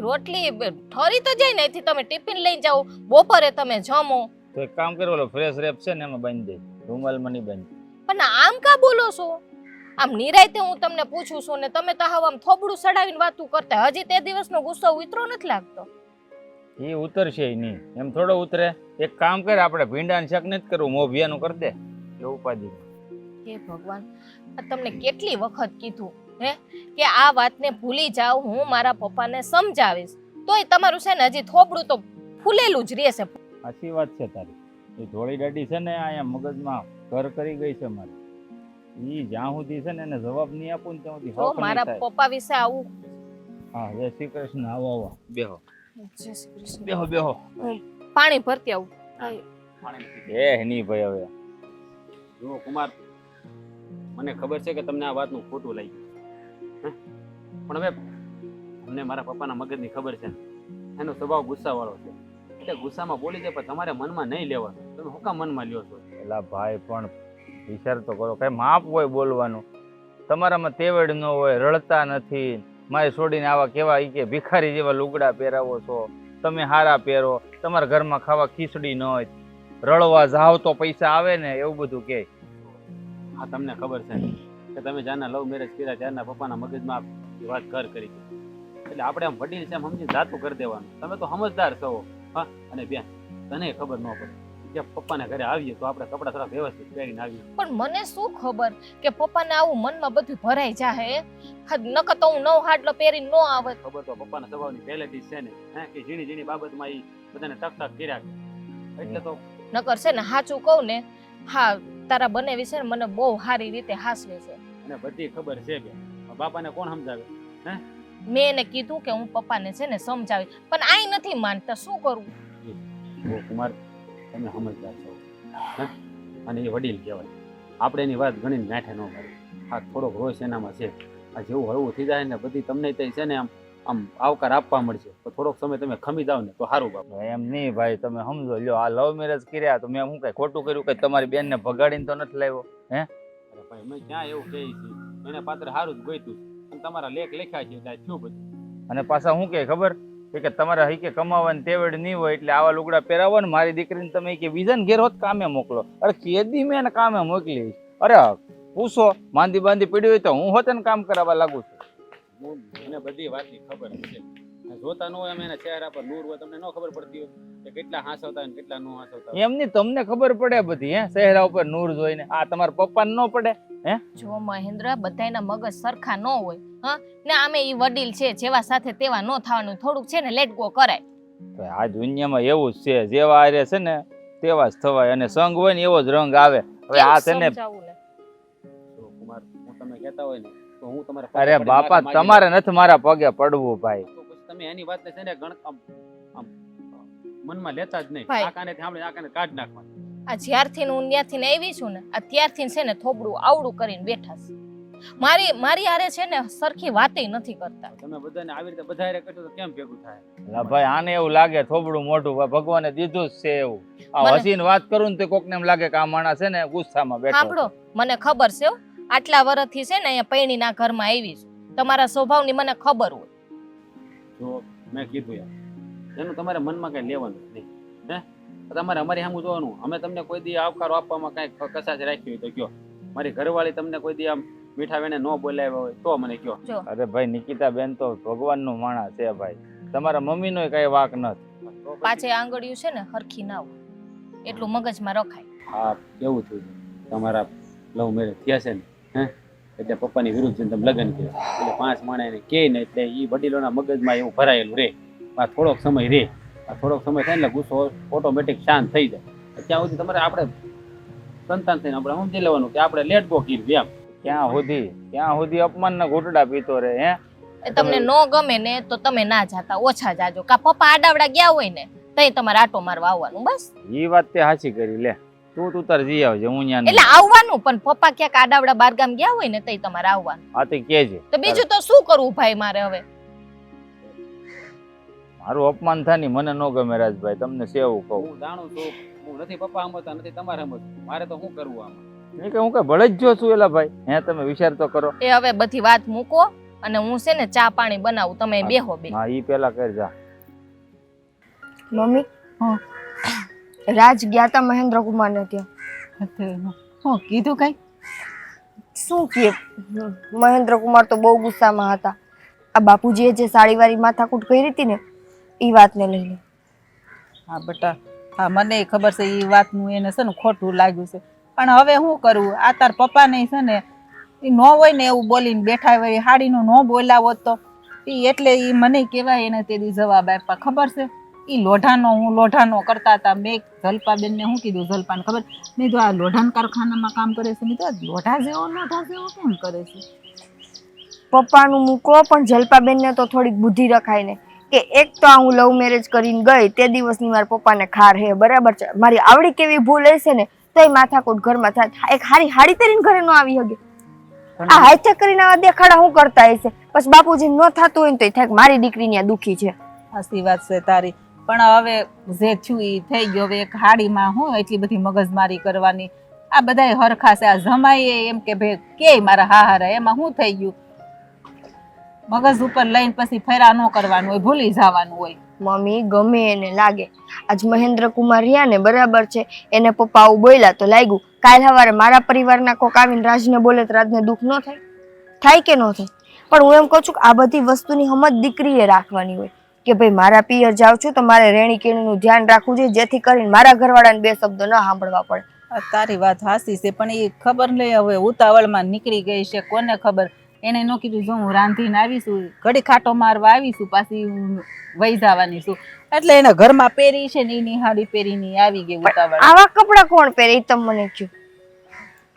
રોટલી ઠરી તો જાય ને, અહીંથી તમે ટિફિન લઈને જાઓ, બપોરે તમે જમો. તો એક કામ કરો, ઓલો ફ્રેશ રેપ છે ને એમાં બાંધી દે, રૂમાલમાં નહીં બાંધી. પણ આમ કા બોલો છો? આમ નિરાયતે હું તમને પૂછું છું ને તમે તો હાવ આમ થોબડું સડાવીને વાતું કરતા. હજી તે દિવસનો ગુસ્સો ઉતરો નથી લાગતો? એ ઉતરશે નહીં, એમ થોડો ઉતરે. એક કામ કર, આપણે ભીંડાનું શાક નથી કરવું, મોભિયાનું કરી દે, એ ઉપાધિ. હે ભગવાન, આ તમને કેટલી વખત કીધું હે કે આ વાતને ભૂલી જાઓ, હું મારા પપ્પાને સમજાવીશ. તોય તમારું છે ને હજી થોબડું તો ફૂલેલું જ રહેશે. સાચી વાત છે તારી. એ ધોળી દાઢી છે ને અહીંયા મગજમાં ઘર કરી ગઈ છે મારી. ઈ જ્યાં સુધી છે ને એને જવાબ નહીં આપું ને ત્યાં સુધી તો હક મારા નહીં થાય. પપ્પા વિશે આવું. હા, જય શ્રી કૃષ્ણ. આવો આવો, બેહો જય શ્રી કૃષ્ણ. બેહો બેહો. હું પાણી ભરતી આવું. એ નહીં ભાઈ, હવે જુઓ કુમાર, મને ખબર છે કે તમને આ વાતનું ખોટું લાગ્યું, પણ હવે અમને મારા પપ્પાના મગજની ખબર છે ને, એનો સ્વભાવ ગુસ્સાવાળો છે, એટલે ગુસ્સામાં બોલી જાય, પણ તમારે મનમાં નહીં લેવાનું. તમે શું કામ મનમાં લ્યો છો? એલા ભાઈ, પણ વિચાર તો કરો, કઈ માપ હોય બોલવાનું. તમારામાં તેવડ ન હોય, રડતા નથી. મારે છોડીને આવા કેવા ઈ કે ભિખારી જેવા લુગડા પહેરાવો છો, તમે હારા પહેરો, તમારા ઘરમાં ખાવા ખીચડી ન હોય, રળવા જાવ તો પૈસા આવે ને, એવું બધું કે. હા, તમને ખબર છે કે તમે જ્યારના લવ મેરેજ કર્યા ત્યારના પપ્પાના મગજમાં એ વાત ઘર કરી છે, એટલે આપણે આમ વડીલ છે એમ સમજીને જાતું કરી દેવાનું. તમે તો સમજદાર છો. હા, અને બેન તને ખબર ન પડે કે પપ્પાને ઘરે આવીએ તો આપણે કપડા થોડા વ્યવસ્થિત પહેરીને આવીએ. પણ મને શું ખબર કે પપ્પાને આવું મનમાં બધું ભરાઈ જાય? નકર તો હું નવ હાડલો પહેરીને ન આવે. ખબર તો પપ્પાના સ્વભાવની પહેલેથી છે ને, કે ઝીણી ઝીણી બાબતમાં એ બધાને ટક ટક કર્યા કરે. એટલે તો નકર છે ને સાચું કહું ને, હા તારા બને વિશે મને બહુ સારી રીતે હાસવે છે. અને બધી ખબર છે બેન, બાપાને કોણ સમજાવે? મેં એને કીધું કે હું પપ્પાને છે ને સમજાવી, પણ આઈ નથી માનતા. શું કરું? ઓ કુમાર, તમે સમજદાર છો, અને એ વડીલ કહેવાય. આપણે એની વાત ગણીને નાઠે ન મારી. આ થોડોક રોષ એનામાં છે. આ જેવું હળવું થઈ જાય ને બધી તમને તે છે ને આમ આવકાર આપવા મળશે, તો થોડોક સમય તમે ખમી જાવ ને તો સારું બાપા. એમ નહીં ભાઈ, તમે સમજો લ્યો, આ લવ મેરેજ કર્યા તો મેં શું કઈ ખોટું કર્યું? કઈ તમારી બેનને ભગાડીને તો નથી લાવ્યો? હે અરે ભાઈ, મેં ક્યાં એવું કહી છે? એને પાત્ર સારું જ ગોઈતું છે, અને તમારા લેખ લખ્યા છે એટલે થયું બધું. અને પાછા શું કે ખબર કે તમારા હઈ કે કમાવાની તેવડ નહીં હોય એટલે આવા લુગડા પહેરાવો ને મારી દીકરીને તમે કે બીજાને ઘેર હોત કામે મોકલો. અરે કેદી મેં એને કામે મોકલી? અરે પૂછો, માંદી બાંધી પડી હોય તો હું હોત ને કામ કરાવવા લાગુ છું. એને બધી વાતની ખબર છે, જોતા ન હોય એમ એના ચહેરા પર નૂર હોય, તમને ન ખબર પડતી હોય કે કેટલા હાંસવતા હોય ને કેટલા ન હાંસવતા હોય. એમની તમને ખબર પડે બધી હે, ચહેરા ઉપર નૂર જોઈને. આ તમારા પપ્પાને ન પડે? જો મહેન્દ્ર, બધાયના મગજ સરખા ન હોય. હા, ને આમે ઈ વડીલ છે, જેવા સાથે તેવા ન થવાનું. થોડુંક છે ને લેટ ગો કરાય. તો આ દુનિયામાં એવું જ છે, જેવા આરે છે ને તેવા જ થવાય, અને સંગ હોય ને એવો જ રંગ આવે. હવે આ છે ને, સમજાવું ને. તો કુમાર, હું તમે કહેતા હોય ને તો હું તમારા પગે અરે પડીને બાપા, માગી લઉં. તમારે નથી મારા પગે પડવું ભાઈ. તો પછી તમે એની વાતને છે ને આમ મનમાં લેતા જ નહીં. ભાઈ. આ કાને સાંભળીને આ કાને કાઢ નાખવાનું. આ જ્યારથી હું ત્યાંથી ને આવી છું ને, આ ત્યારથી છે ને થોબડું આવડું કરીને બેઠા છે. મારી હારે છે ને સરખી વાતે નથી કરતા. તમે બધાને આવી રીતે બધા હારે કરશો તો કેમ ભેગું થાય? લા ભાઈ, આને એવું લાગે થોબડું મોઢું, ભાઈ ભગવાને દીધું જ છે એવું. આ મને- હસીને વાત કરું ને તો કોકને એમ લાગે કે આ માણસ છે ને ગુસ્સામાં બેઠો છે. સાંભળો, મને ખબર છે હો, આટલા વર્ષથી છે ને અહીંયા પૈણીના ઘરમાં આવી છું. તમારા સ્વભાવની મને ખબર હોય. જો મેં કીધું યાર, એનું તમારે મનમાં કઈ લેવાનું જ નહીં. હે, તમારે અમારી સામું જોવાનું. અમે તમને કોઈ દી આવકારો આપવામાં કઈ કસાશ રાખી હોય તો કયો. મારી ઘરવાળી તમને કોઈ દી આમ મીઠા વેણે ન બોલાવ્યા હોય તો મને કયો. જો અરે ભાઈ, નિકિતા બેન તો ભગવાનનું માણસ છે ભાઈ. તમારા મમ્મીનો કઈ વાંક નથી. તો પછી પાછે આંગળીયું છે ને હરખી ના હોય, એટલું મગજમાં રખાય. હા, કેવું થયું છે તમારા લવ મેરેજ થયા છે ને, હે, એટલે પપ્પાની વિરુદ્ધ જઈને તમે લગ્ન કર્યા. એટલે 5 માણસને કહે ને એટલે એ વડીલોના મગજમાં એવું ભરાયેલું રહે. આ થોડોક સમય રહે, આ થોડોક સમય થાય ને ગુસ્સો ઓટોમેટિક શાંત થઈ જાય. ત્યાં સુધી તમારે આપણે સંતાન થઈને આપણે સમજી લેવાનું કે આપણે લેટ ગો કીધું એમ. ક્યાં સુધી અપમાનના ઘૂંટડા પીતો રહે હે? એ તમને ન ગમે ને તો તમે ના જાતા, ઓછા જાજો. કા પપ્પા આડાવડા ગયા હોય ને તઈ તમારે આટો મારવા આવવાનું બસ. ઈ વાત તે સાચી કરી લે. તું તાર જઈ આવજે, હું ન્યા એટલે આવવાનું, પણ પપ્પા ક્યાંક આડાવડા બારગામ ગયા હોય ને તઈ તમારે આવવાનું. આ તો કેજે. તો બીજું તો શું કરવું ભાઈ મારે હવે? મારું અપમાન થાય ને મને ન ગમે રાજભાઈ, તમને સેવું કહું. હું જાણું છું, હું નથી પપ્પા સમજતા, નથી તમારે સમજતું. મારે તો શું કરવું આમાં? નહીં કે હું કઈ ભલે જ જો છું એલા ભાઈ. હે, તમે વિચાર તો કરો. એ હવે બધી વાત મૂકો અને હું છે ને ચા પાણી બનાવું, તમે બેહો બે. હા, ઈ પેલા કરી જા. મમ્મી, હા. રાજ ગયા તા મહેન્દ્ર કુમાર ને ત્યાં. હું કીધું કઈ? શું કે મહેન્દ્ર કુમાર તો બહુ ગુસ્સામાં હતા. આ બાપુજીએ જે સાડીવાળી માથાકૂટ કરી હતી ને એ વાતને લઈને. હા બેટા, હા મને ખબર છે એ વાતનું એને છે ને ખોટું લાગ્યું છે, પણ હવે શું કરવું? આ તાર પપ્પાને છે ને એ ન હોય ને એવું બોલીને બેઠા હોય, હાડીનું ન બોલાવો તો ઈ એટલે ઈ મને કહેવાય એને તેથી જવાબ આપ્યા. ખબર છે ઈ લોઢાનો કરતા હતા. મેં જલપાબેનને શું કીધું, જલપાને ખબર, મેં તો આ લોઢાન કારખાનામાં કામ કરે છે, મેં તો લોઢા જેવો કેમ કરે છે? પપ્પાનું મૂકો, પણ જલપાબેનને તો થોડીક બુદ્ધિ રખાય ને કે એક તો આ હું લવ મેરેજ કરીને ગઈ તે દિવસની મારા પપ્પાને ખાર હે, બરાબર છે. મારી આવડી કેવી ભૂલ હશે ને તોય માથાકૂટ ઘરમાં થાય. એક હારી હાડી પહેરીને ઘરે ન આવી શકે. આ હાથે કરીને આવા દેખાડા શું કરતા હશે? પછી બાપુજી ન થતું હોય ને તો થાય મારી દીકરી આ દુખી છે. સાચી વાત છે તારી, પણ હવે જે થયું એ થઈ ગયું. હવે એક હાડીમાં હું એટલી બધી મગજમારી કરવાની? આ બધાય હરખા છે. આ જમાઈએ એમ કે ભાઈ કે મારા હાહારા, એમાં શું થઈ ગયું? મગજ ઉપર લઈને પછી ફેરા ન કરવાનું હોય, ભૂલી જવાનું હોય. મમ્મી ગમે એને લાગે, આજ મહેન્દ્ર કુમાર રહ્યા ને બરાબર છે, એને પપ્પા આવું બોલ્યા તો લાગ્યું. કાલ સવારે મારા પરિવારના કોક આવીને રાજને બોલે તો રાજને દુઃખ ન થાય? થાય કે ન થાય? પણ હું એમ કહું છું કે આ બધી વસ્તુની સમજ દીકરીએ રાખવાની હોય કે ભાઈ મારા પિયર જાઉં છું તો મારે રેણી કેણીનું ધ્યાન રાખવું જોઈએ, જેથી કરીને મારા ઘરવાળાને બે શબ્દો ન સાંભળવા પડે. આ તારી વાત હાસી છે, પણ એ ખબર નહીં હવે ઉતાવળમાં નીકળી ગઈ છે, કોને ખબર. એને ન કીધું જો હું રાંધીને આવીશું, ઘડી ખાટો મારવા આવીશું, પાછી વહી જવાની છું, એટલે એના ઘરમાં પહેરી છે ને એની હાડી પહેરીને આવી ગઈ ઉતાવળ. આવા કપડાં કોણ પહેરે એ તમે મને કહો.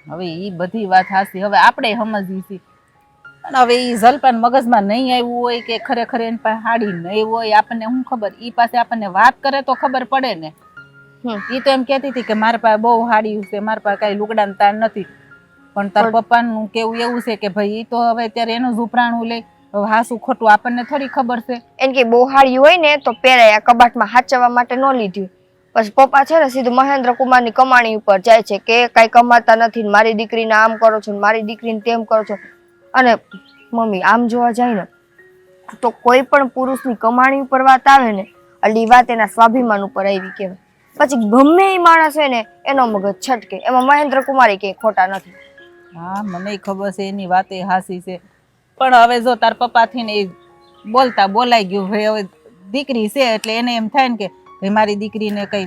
હવે ઈ બધી વાત હાસી, હવે આપણે સમજી છીએ. અને હવે ઈ જલપાન મગજમાં નહીં આવ્યું હોય કે ખરેખર એની પાસે હાડી નહીં હોય, આપણને શું ખબર? ઈ પાસે આપણને વાત કરે તો ખબર પડે ને. ઈ તો એમ કહેતી હતી કે મારા પાસે બહુ હાડી છે, મારા પાસે કઈ લુગડાન તાર નથી. પણ તાર પપ્પાનું કેવું એવું છે કે ભાઈ ઈ તો હવે અત્યારે એનું જ ઉપરાણું લે, હવે હાસું ખોટું આપણને થોડી ખબર છે. એમ કે બોહાડી હોય ને તો પહેરાય, કબાટમાં હાચવવા માટે ન લીધી. પછી પપ્પા છે ને સીધું મહેન્દ્ર કુમારની કમાણી ઉપર જાય છે કે કઈ કમાતા નથી, મારી દીકરીને આમ કરો છો, મારી દીકરીને તેમ કરો છો. અને મમ્મી આમ જોવા જાય ને તો કોઈ પણ પુરુષની કમાણી ઉપર વાત આવે ને એટલે વાત એના સ્વાભિમાન ઉપર આવી કહેવાય. પછી ગમે એ માણસ હોય ને એનો મગજ છટકે. એમાં મહેન્દ્ર કુમારી કઈ ખોટા નથી. હા મને ખબર છે એની વાત એ હાસી છે, પણ હવે જો તાર પપ્પાથી ને બોલતા બોલાઈ ગયું. ભાઈ હવે દીકરી છે એટલે એને એમ થાય ને કે ભાઈ મારી દીકરીને કઈ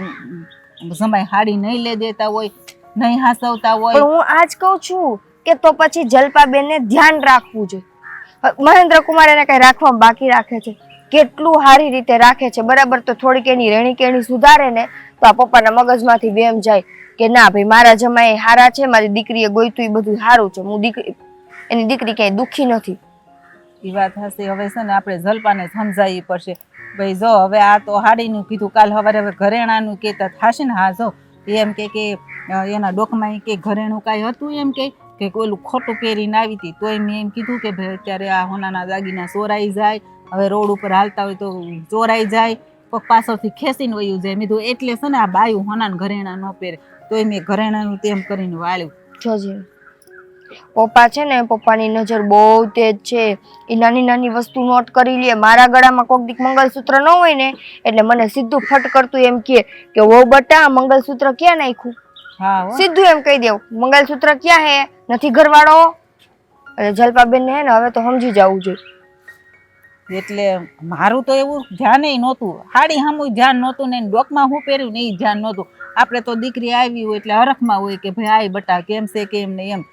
જમાઈ હાડી નહીં લે દેતા હોય, નહીં હાસવતા હોય. પણ હું આજ કહું છું કે તો પછી જલપાબેનને ધ્યાન રાખવું જોઈએ. મહેન્દ્ર કુમાર એને કઈ રાખવામાં બાકી રાખે છે? કેટલું સારી રીતે રાખે છે, બરાબર. તો થોડીક એની રેણી કેણી સુધારે ને તો આ પપ્પાના મગજમાંથી બેમ જાય કે ના ભાઈ મારા જમાઈ હારા છે, મારી દીકરીએ ગોઈતું એ બધું સારું છે, હું એની દીકરી ક્યાંય દુઃખી નથી. એ વાત હશે. હવે છે ને આપણે જલપાને સમજાવવી પડશે. ભાઈ જો હવે આ તો હાડીનું કીધું, કાલ સવારે હવે ઘરેણાનું કહેતા થશે ને. હા જો એમ કે એના ડોકમાં કે ઘરેણું કાંઈ હતું એમ કે ઓલું ખોટું પહેરીને આવી હતી, તોય મેં એમ કીધું કે ભાઈ અત્યારે આ હોનાના દાગીના ચોરાઈ જાય, હવે રોડ ઉપર હાલતા હોય તો ચોરાઈ જાય, કોઈક પાછળથી ખેંચીને વયું જાય. મેં કીધું એટલે છે ને આ બાયું હોનાના ઘરેણા ન પહેરે, તોય મેં ઘરેણાનું તેમ કરીને વાળ્યું. જોજે પપ્પા છે ને, પપ્પાની નજર બહુ તેજ છે. એ નાની નાની વસ્તુ નોટ કરી લે. મારા ગળામાં કોક દીક મંગલસૂત્ર ન હોય ને એટલે મને સીધું ફટ કરતું એમ કે વો બટા મંગલસૂત્ર ક્યાં નાખ્યું? હા સીધું એમ કહી દેવું, મંગલસૂત્ર ક્યાં હે, નથી ઘરવાળો. એટલે જલપાબેન ને હે ને હવે તો સમજી જવું જોઈએ. એટલે મારું તો એવું ધ્યાન નહોતું, હાડી સામું ધ્યાન નહોતું ને ડોકમાં હું પહેર્યું ને એ ધ્યાન નહોતું. આપણે તો દીકરી આવી હોય એટલે હરખમાં હોય કે ભાઈ આય બટા કેમ છે કેમ ને એમ.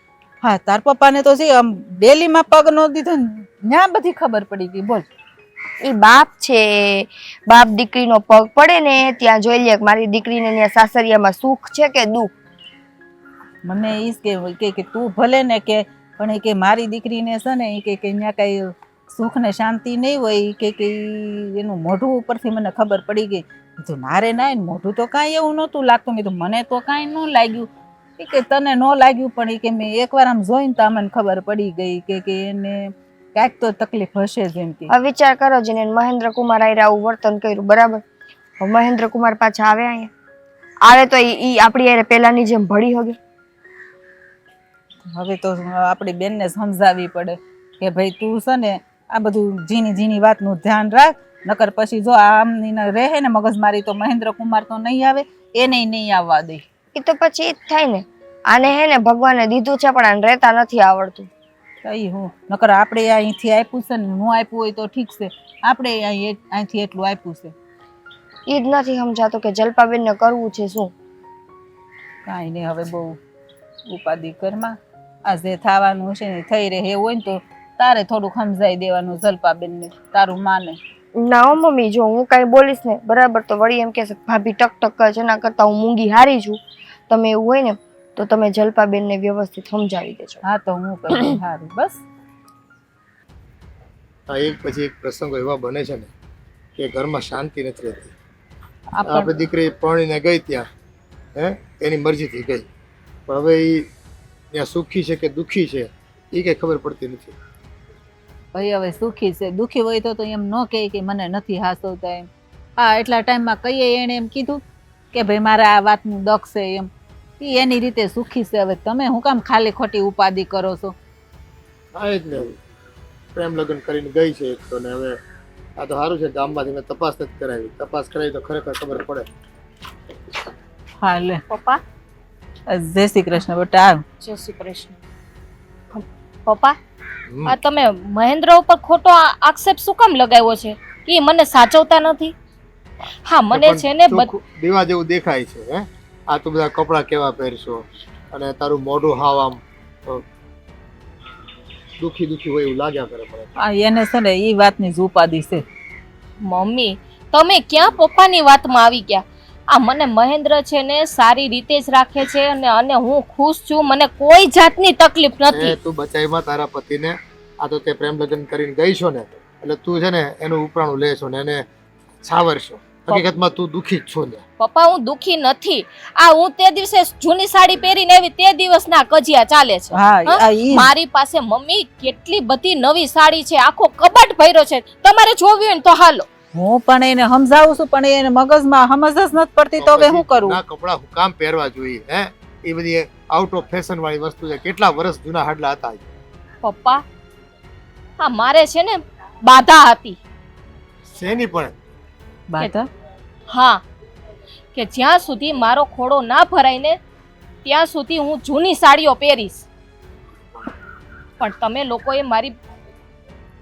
હા તાર પપ્પાને તો છે આમ ડેલીમાં પગ નો દીધો ત્યાં બધી ખબર પડી ગઈ. બોલ એ બાપ છે, બાપ દીકરીનો પગ પડે ને ત્યાં જોઈ લે મારી દીકરીને ત્યાં સાસરિયામાં સુખ છે કે દુઃખ. મને ઈ કે તું ભલે ને કે પણ એ કે મારી દીકરીને છે ને એ કે ત્યાં કઈ સુખ ને શાંતિ નહીં હોય કે એનું મોઢું ઉપરથી મને ખબર પડી ગઈ. તો નારે ના મોઢું તો કાંઈ એવું નહોતું લાગતું. મેં તો મને તો કાંઈ ન લાગ્યું. એ કે તને ન લાગ્યું પણ એ કે મેં એકવાર આમ જોઈને તો મને ખબર પડી ગઈ કે એને કાંઈક તો તકલીફ હશે જ એમ. હવે વિચાર કરો જ ને, મહેન્દ્ર કુમાર આયરા આવું વર્તન કર્યું, બરાબર. મહેન્દ્ર કુમાર પાછા આવે અહીંયા આવે તો ઈ આપણી યારે પેલાની જેમ ભળી હગે. હવે તો આપણી બેનને સમજાવવી પડે કે ભાઈ તું છે ને આ બધું ઝીણી ઝીણી વાતનું ધ્યાન રાખ, નકર પછી જો આમની રહે ને મગજમારી તો મહેન્દ્ર કુમાર તો નહીં આવે, એને નહીં આવવા દે. એ તો પછી ઈ જ થાય ને. આને હે ને ભગવાને દીધું છે પણ આને રહેતા નથી આવડતું. કઈ હું નકર આપણે અહીંથી આપ્યું છે ને, હું આપ્યું હોય તો ઠીક છે, આપણે અહીંથી એટલું આપ્યું છે. ઈ જ નથી સમજાતું કે જલપાબેનને કરવું છે શું. કાંઈ નહીં હવે બહુ ઉપાધિ કરમાં. આ જે થવાનું છે ને થઈ રહે એવું હોય ને તો તારે થોડુંક સમજાઈ દેવાનું જલપાબેનને, તારું માને. ના હો મમ્મી, જો હું કઈ બોલીશ ને બરાબર તો વળી એમ કહેશે ભાભી ટક ટક કરે છે, એના કરતા હું મૂંગી હારી છું. તમે એવું હોય ને તો તમે જલપાબેનને વ્યવસ્થિત સમજાવી દેજો. હા તો હું કહું સારું બસ. આ એક પછી એક પ્રસંગો એવા બને છે ને કે ઘરમાં શાંતિ નથી રહેતી. આપણે દીકરી પરણીને ગઈ ત્યાં એની મરજીથી ગઈ, પણ હવે એ ત્યાં સુખી છે કે દુઃખી છે એ કઈ ખબર પડતી નથી. ભાઈ હવે સુખી છે, દુઃખી હોય તો એમ ન કહે કે મને નથી હાસવતા એમ. હા એટલા ટાઈમમાં કહીએ એને એમ કીધું કે ભાઈ મારે આ વાતનું દખ છે એમ. એ એની રીતે સુખી છે. હવે તમે હું કામ ખાલી ખોટી ઉપાધિ કરો છો? હા એ જ ને, પ્રેમ લગ્ન કરીને ગઈ છે એક તો ને હવે આ તો સારું છે ગામમાંથી મેં તપાસ નથી કરાવી. તપાસ કરાવી તો ખરેખર ખબર પડે. હા લે પપ્પા. જય શ્રી કૃષ્ણ બેટા. જય શ્રી કૃષ્ણ. પપ્પા આ તમે મહેન્દ્ર ઉપર ખોટો આક્ષેપ શું કામ લગાવ્યો છે? એ મને સાચવતા નથી. હા મને છે ને દીવા જેવું દેખાય છે. હે આ તો બધા કપડા કેવા પહેરશો અને તારું મોઢું હાવ આમ દુખી દુખી હોય એવું લાગ્યા કરે મને. હા એને છે ને એ વાતની જ ઉપાધિ છે. મમ્મી તમે ક્યાં પપ્પાની વાતમાં આવી ગયા? આ મને મહેન્દ્ર છે ને સારી રીતે જ રાખે છે અને હું ખુશ છું, મને કોઈ જાતની તકલીફ નથી. તું બચાઈમાં તારા પતિને આ તો તે પ્રેમ લગ્ન કરીને ગઈ છો ને એટલે તું છે ને એનું ઉપરાણું લેશો ને એને છાવરશો. હકીકતમાં તું દુખી જ છો ને. પપ્પા હું દુખી નથી. આ હું તે દિવસે જૂની સાડી પહેરીને આવી તે દિવસના કજિયા ચાલે છે. મારી પાસે મમ્મી કેટલી બધી નવી સાડી છે, આખો કબાટ ભર્યો છે. તમારે જોવી હોય ને તો હાલો. હું પણ એને સમજાવું છું પણ એને મગજમાં સમજ જ નથી પડતી તો હવે શું કરું? આ કપડા હું કામ પહેરવા જોઈએ? હે એ બધી આઉટ ઓફ ફેશન વાળી વસ્તુ છે. કેટલા વર્ષ જૂના હાડલા હતા પપ્પા. હા મારે છે ને બાધા હતી. શેની પણ બાધા? હા કે જ્યાં સુધી મારો ખોડો ના ભરાય ને ત્યાં સુધી હું જૂની સાડીઓ પહેરીશ. પણ તમે લોકોએ મારી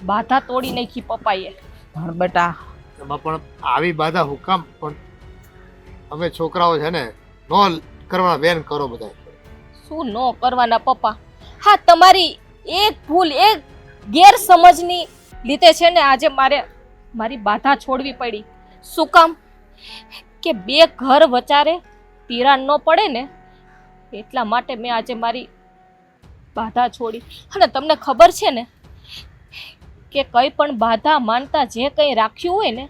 બાધા તોડી નાખી પપ્પાએ. પણ બેટા એમાં પણ આવી બાધા હુકામ પણ અમે છોકરાઓ છે ને નો કરવાના બેન કરો બધા. શું નો કરવાના પપ્પા? હા, તમારી એક ભૂલ, એક ગેરસમજની લીધે છે ને આજે મારી બાધા છોડવી પડી. શું કામ? કે બે ઘર વચારે તિરાડ ન પડે ને એટલા માટે મેં આજે મારી બાધા છોડી. અને તમને ખબર છે ને કે કંઈ પણ બાધા માનતા જે કંઈ રાખ્યું હોય ને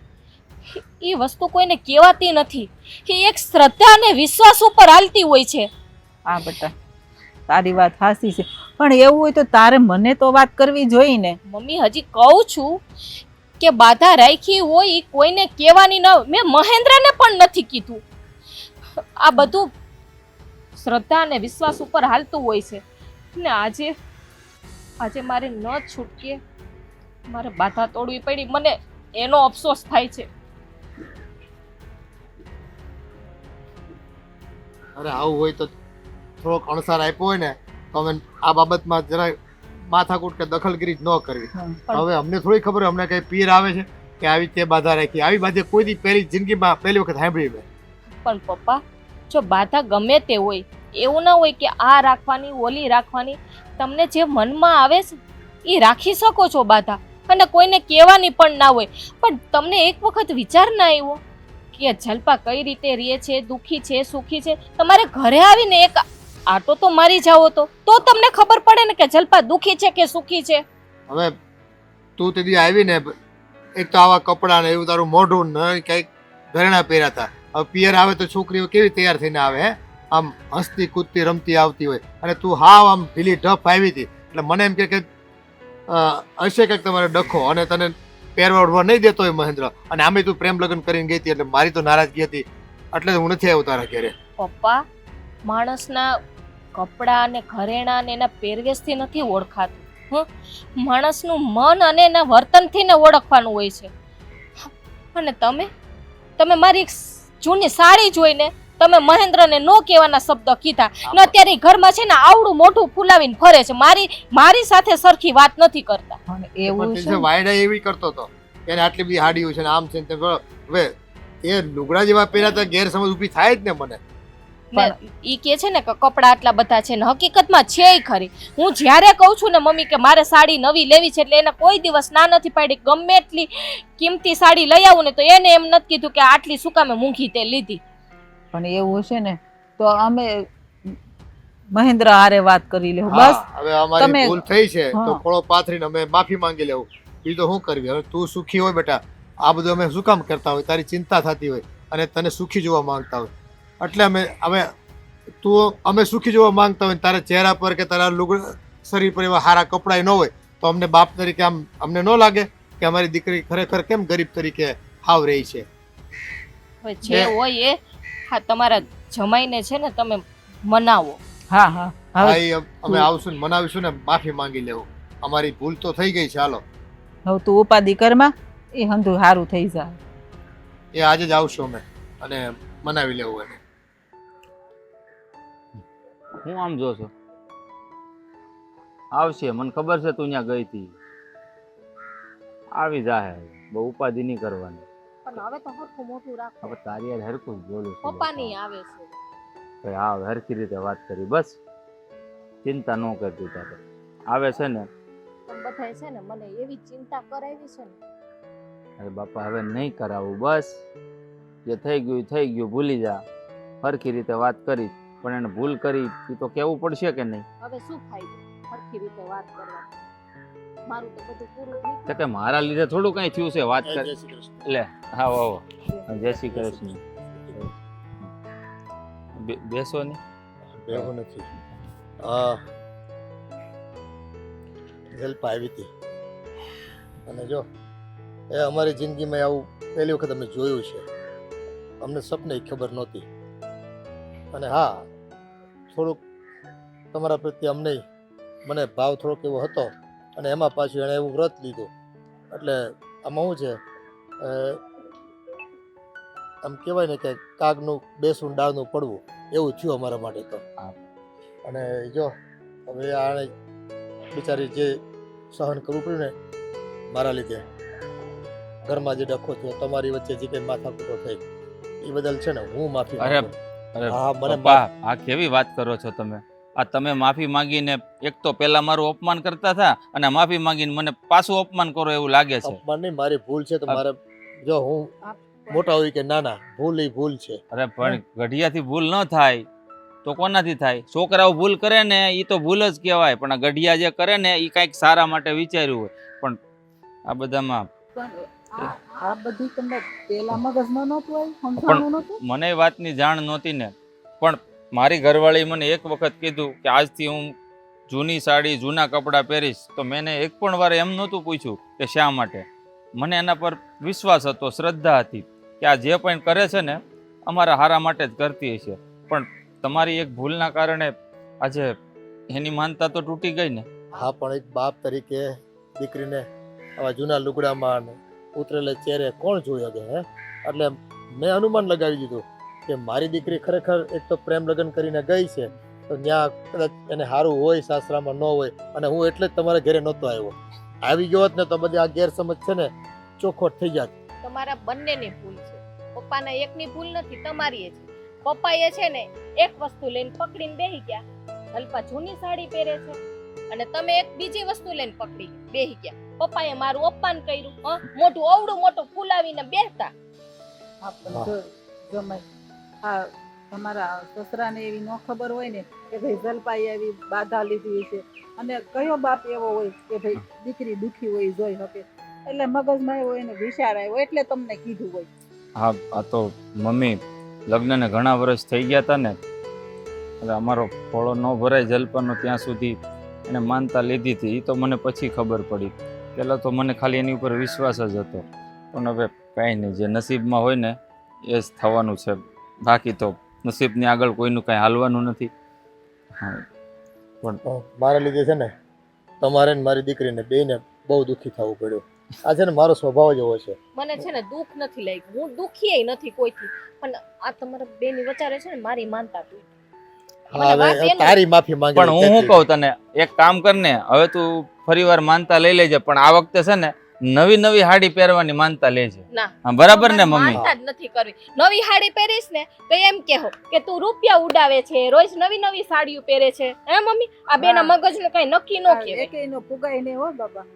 એ વસ્તુ કોઈને કહેવાતી નથી. એ એક શ્રદ્ધા અને વિશ્વાસ ઉપર હાલતી હોય છે. હા બેટા તારી વાત સાચી છે, પણ એવું હોય તો તારે મને તો વાત કરવી જોઈએ ને. મમ્મી હજી કહું છું કે બાધા રાખી હોય ઈ કોઈને કહેવાની ન. મેં મહેન્દ્રને પણ નથી કીધું. આ બધું શ્રદ્ધા અને વિશ્વાસ ઉપર હાલતું હોય છે ને આજે મારે ન છૂટકે મારે બાધા તોડવી પડી. મને એનો અફસોસ થાય છે. અરે આવું હોય તો થોડોક અણસાર આપ્યો હોય ને તો અમે આ બાબતમાં જરા માથાકૂટ કે દખલગીરી જ ન કરવી. હવે અમને થોડી ખબર હોય અમને કઈ પીર આવે છે કે આવી તે બાધા રાખી. આવી બાધા કોઈ દી પહેલી જિંદગીમાં પહેલી વખત સાંભળી મેં. પણ પપ્પા જો બાધા ગમે તે હોય એવું ના હોય કે આ રાખવાની ઓલી રાખવાની. તમને જે મનમાં આવે છે એ રાખી શકો છો બાધા, અને કોઈને કહેવાની પણ ના હોય. પણ તમને એક વખત વિચાર ના આવ્યો કે જલ્પા કઈ રીતે રહે છે, દુઃખી છે, સુખી છે? તમારે ઘરે આવીને એક આટો તો મારી જાઓ તો તમને ખબર પડે ને કે જલ્પા દુઃખી છે કે સુખી છે. હવે તું તે દી આવી ને એક તો આવા કપડાં ને એવું તારું મોઢું ને કંઈક ઘરેણા પહેર્યા હતા. હવે પિયર આવે તો છોકરીઓ કેવી તૈયાર થઈને આવે હે? આમ હસતી કૂદતી રમતી આવતી હોય અને તું હાવ આમ ઢીલી ઢપ આવી હતી. એટલે મને એમ કે હશે કંઈક તમારે ડખો અને તને પહેરવા ઓઢવા નહીં દેતો હોય મહેન્દ્ર. અને આમે તું પ્રેમ લગ્ન કરીને ગઈ હતી એટલે મારી તો નારાજગી હતી, એટલે હું નથી આવ્યો તારા ઘરે. પપ્પા માણસના કપડાં અને ઘરેણાં ને એના પહેરવેશથી નથી ઓળખાતું. માણસનું મન અને એના વર્તનથી ને ઓળખવાનું હોય છે. અને તમે મારી જૂની સાડી જોઈને તમે મહેન્દ્રને નો કહેવાના શબ્દ કીધા ને અત્યારે ઘરમાં છે ને આવડું મોઢું ફૂલાવીને ફરે છે. મારી સાથે સરખી વાત નથી કરતા. એવું છે વાયડા એવી કરતો હતો એને આટલી બધી હાડીઓ છે ને આમ છે ને તેમ. હવે એ લુગડા જેવા પહેર્યા તો ગેરસમજ ઊભી થાય જ ને મને. ઈ કે છે ને કે કપડા આટલા બધા છે ને હકીકતમાં છે ખરી. હું જ્યારે કહું છું ને મમ્મી કે મારે સાડી નવી લેવી છે એટલે એને કોઈ દિવસ ના નથી પાડી. ગમે એટલી કિંમતી સાડી લઈ આવું ને તો એને એમ નથી કીધું કે આટલી શું કામે મૂંઘી તે લીધી. પણ એવું છે ને તો અમે મહેન્દ્ર હારે વાત કરી લેવું. બસ હવે અમારી ભૂલ થઈ છે તો હા. ખોળો પાથરીને અમે માફી માંગી લેવું. બીજું તો શું કરવી? હવે તું સુખી હોય બેટા, આ બધું અમે શું કામ કરતા હોય? તારી ચિંતા થતી હોય અને તને સુખી જોવા માંગતા હોય એટલે અમે સુખી જોવા માંગતા હોય. તારા ચહેરા પર કે તારા શરીર પર એવા સારા કપડાં ન હોય તો અમને બાપ તરીકે અમને ન લાગે કે અમારી દીકરી ખરેખર કેમ ગરીબ તરીકે હાવ રહી છે. હવે જે હોય એ હા તમારા જમાઈને છે ને તમે મનાવો. હા હા હવે અમે આવશું ને મનાવીશું ને માફી માંગી લેવું. અમારી ભૂલ તો થઈ ગઈ છે. હાલો હવે તું ઉપાધિ કરમાં એ હંધું સારું થઈ જાય. એ આજે જ આવશું અમે અને મનાવી લેવું એને. હું આમ જો છો આવશે, મને ખબર છે તું ત્યાં ગઈ હતી, આવી જાહે. બહુ ઉપાધિ નહીં કરવાની. પણ હવે તો હરખું મોટું રાખો. હવે તારી યાર હરખું જ બોલું છું. પપ્પાની આવે છે. ભાઈ હા હરખી રીતે વાત કરી, બસ ચિંતા ન કરતી તારે. આવે છે ને પણ બધાય છે ને મને એવી ચિંતા કરાવી છે ને. અરે બાપા હવે નહીં કરાવું, બસ જે થઈ ગયું ભૂલી જા. હરખી રીતે વાત કરી પણ એને ભૂલ કરી એ તો કેવું પડશે કે નહીં? હવે શું ફાયદો હરખી રીતે વાત કરવાનો? મારું તો બધું પૂરું થઈ તો કે મારા લીધે થોડું કઈ થયું છે વાત કરી લે. હા વાહ જય શ્રી કૃષ્ણ. બેસો ને. એવું નથી. હેલ્પ આવી હતી અને જો એ અમારી જિંદગીમાં આવું પહેલી વખત અમે જોયું છે. અમને સપને ખબર નહોતી. અને હા થોડુંક તમારા પ્રત્યે મને ભાવ થોડોક એવો હતો અને એમાં પાછું એણે એવું વ્રત લીધું એટલે આમાં શું છે આમ કહેવાય ને કે કાગનું બેસવું ડાળનું પડવું એવું થયું અમારા માટે તો. અને જો હવે આને બિચારી જે સહન કરવું પડ્યું ને મારા લીધે ઘરમાં જે ડખો થયો, તમારી વચ્ચે જે કંઈ માથાકૂટો થઈ એ બદલ છે ને હું માફી અરે માંગુ. અરે હા, મને પપ્પા આ કેવી વાત કરો છો તમે? આ તમે માફી માંગીને એક તો પેલા મારું અપમાન કરતા હતા અને માફી માંગીને મને પાછું અપમાન કરો એવું લાગે છે. અપમાન નહીં, મારી ભૂલ છે તો મારે, જો હું મોટા હોય કે નાના, ભૂલ એ ભૂલ છે. અરે પણ ગઢિયાથી ભૂલ ન થાય તો કોનાથી થાય? છોકરાઓ ભૂલ કરે ને એ તો ભૂલ જ કહેવાય, પણ આ ગઢિયા જે કરે ને એ કંઈક સારા માટે વિચાર્યું હોય. પણ આ બધામાં પણ આ બધી તમને પેલા મગજમાં નહોતું આવ્યું, સમજાણું નહોતું? મને એ વાતની જાણ નહોતી ને, પણ મારી ઘરવાળી મને એક વખત કીધું કે આજથી હું જૂની સાડી જૂના કપડાં પહેરીશ, તો મેં એક પણ વાર એમ નહોતું પૂછ્યું કે શા માટે. મને એના પર વિશ્વાસ હતો, શ્રદ્ધા હતી કે આ જે પણ કરે છે ને અમારા હારા માટે જ કરતી હશે. પણ તમારી એક ભૂલના કારણે આજે એની માનતા તો તૂટી ગઈ ને. હા, પણ એક બાપ તરીકે દીકરીને આવા જૂના લુગડામાં ને ઉતરેલા ચહેરે કોણ જોઈ શકે? હે, એટલે મેં અનુમાન લગાવી દીધું કે મારી દીકરી ખરેખર એક તો પ્રેમ લગ્ન કરીને ગઈ છે, તો ત્યાં કદાચ એને સારું હોય, સાસરામાં ન હોય, અને હું એટલે જ તમારા ઘરે નહોતો આવ્યો. આવી ગયો હોત ને તો બધી આ ગેરસમજ છે ને ચોખવટ થઈ જાત. તમારા બંનેની ભૂલ છે. પપ્પાના એકની ભૂલ નથી, તમારી એ છે. પપ્પાએ છે ને એક વસ્તુ લઈને પકડીને બેહી ગયા, હલપા જૂની સાડી પહેરે છે, અને તમે એક બીજી વસ્તુ લઈને પકડી બેહી ગયા. પપ્પાએ મારું અપમાન કર્યું, મોટું અવડું મોટું ફૂલાવીને બેસતા. હા, પણ જો જમાઈ, આ તમારા સસરાને એવી ન ખબર હોય ને કે ભાઈ જલપાઈ એવી બાધા લીધી છે, અને કયો બાપ એવો હોય કે ભાઈ દીકરી દુખી હોય જોઈ શકે, એટલે મગજમાં આવ્યો એને વિચાર આવ્યો એટલે તમને કીધું હોય. હા, આ તો મમ્મી લગ્નને ઘણા વર્ષ થઈ ગયા હતા ને, એટલે અમારો ફોળો ન ભરાય જલપાનો ત્યાં સુધી એને માનતા લીધી હતી. એ તો મને પછી ખબર પડી. પહેલાં તો મને ખાલી એની ઉપર વિશ્વાસ જ હતો, પણ હવે કાંઈ નહીં, જે નસીબમાં હોય ને એ જ થવાનું છે. બાકી તો નસીબની આગળ કોઈનું કાંઈ હાલવાનું નથી. હા, પણ મારા લીધે છે ને તમારે ને મારી દીકરીને બેયને બહુ દુઃખી થવું પડ્યું. આ છે ને મારો સ્વભાવ જ એવો છે. મને છે ને દુઃખ નથી લાગ્યું, હું દુખી નથી કોઈથી, પણ આ તમારા બેની વચારે છે ને મારી માનતા તું. હા, હવે તારી માફી માંગે. પણ હું શું કહું તને, એક કામ કર ને, હવે તું ફરીવાર માનતા લઈ લેજે, પણ આ વખતે છે ને નવી નવી હાડી પહેરવાની માનતા લેજે. ના, હા, બરાબર ને મમ્મી? માનતા જ નથી કરવી. નવી હાડી પહેરીશ ને તો એમ કહો કે તું રૂપિયા ઉડાવે છે, રોજ નવી નવી સાડીઓ પહેરે છે. હે મમ્મી, આ બેના મગજનું કઈ નક્કી ન કહેવાય. એકેયનો પુગાય ને હો બાબા.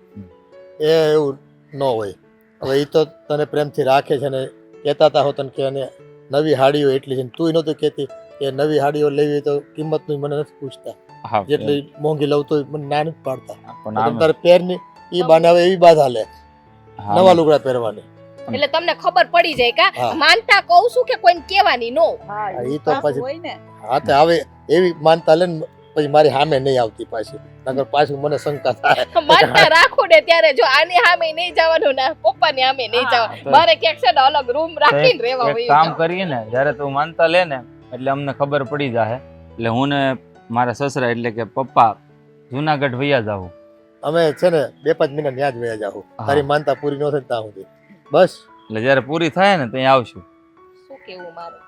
એ એવું ન હોય. હવે એ તો તને પ્રેમથી રાખે છે ને, કહેતા હતા હો તને કે એને નવી હાડીઓ એટલી છે, તું નહોતું કહેતી કે નવી હાડીઓ લેવી તો કિંમતનું મને નથી પૂછતા, હા, જેટલી મોંઘી લઉં તો મને ના નથી પાડતા. પણ તો આમ- તારે પહેરની ઈ બાને હવે એવી બાધા લે, હા, નવા લુગડા પહેરવાની. એટલે તમને ખબર પડી જાય કા હા. માનતા કહું છું કે કોઈને કહેવાની નો. હા, ઈ ઈ તો પાછું પછી- હોય ને. હા, તો હવે એવી માનતા લે ને પછી મારી સામે નહીં આવતી પાછી, નકર પાછું મને શંકા થાય. માનતા રાખો ને ત્યારે જો આની સામે નહીં જવાનું ને પપ્પાની સામે નહીં જવાનું, મારે ક્યાંક છે ને અલગ રૂમ રાખીને રહેવા એક હોય. કામ કરીએ ને, જ્યારે તું માનતા લે ને એટલે અમને ખબર પડી જાય. એટલે હું ને મારા સસરા એટલે કે પપ્પા જુનાગઢ વૈયા જાવ. અમે છે ને 2-5 મહિના ન્યા જ વયા જાહું. તારી માનતા પૂરી ન થાય ત્યાં સુધી બસ. એટલે જ્યારે પૂરી થાય ને ત્યાં આવશું. શું કેવું મારું?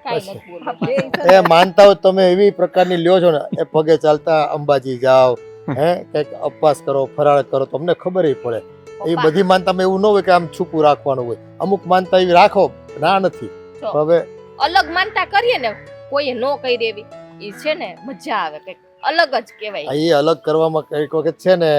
કાંઈ નથી બોલવું બે મારે. છે ને, એ માનતાઓ તમે એવી પ્રકારની લ્યો છો ને, એ પગે ચાલતા અંબાજી જાઓ, હે કંઈક અપવાસ કરો, ફરાળ કરો, તમને ખબર પડે. એ પપ્પા, બધી માનતામાં એવું ન હોય કે આમ છૂપું રાખવાનું હોય. અમુક માનતા એવી રાખો, ના નથી. જો. હવે અલગ માનતા કરીએ ને કોઈએ નો કહી દેવી, એ છે ને મજા આવે, કંઈક અલગ જ કહેવાય. આ એ અલગ કરવામાં કઈક વખત છે ને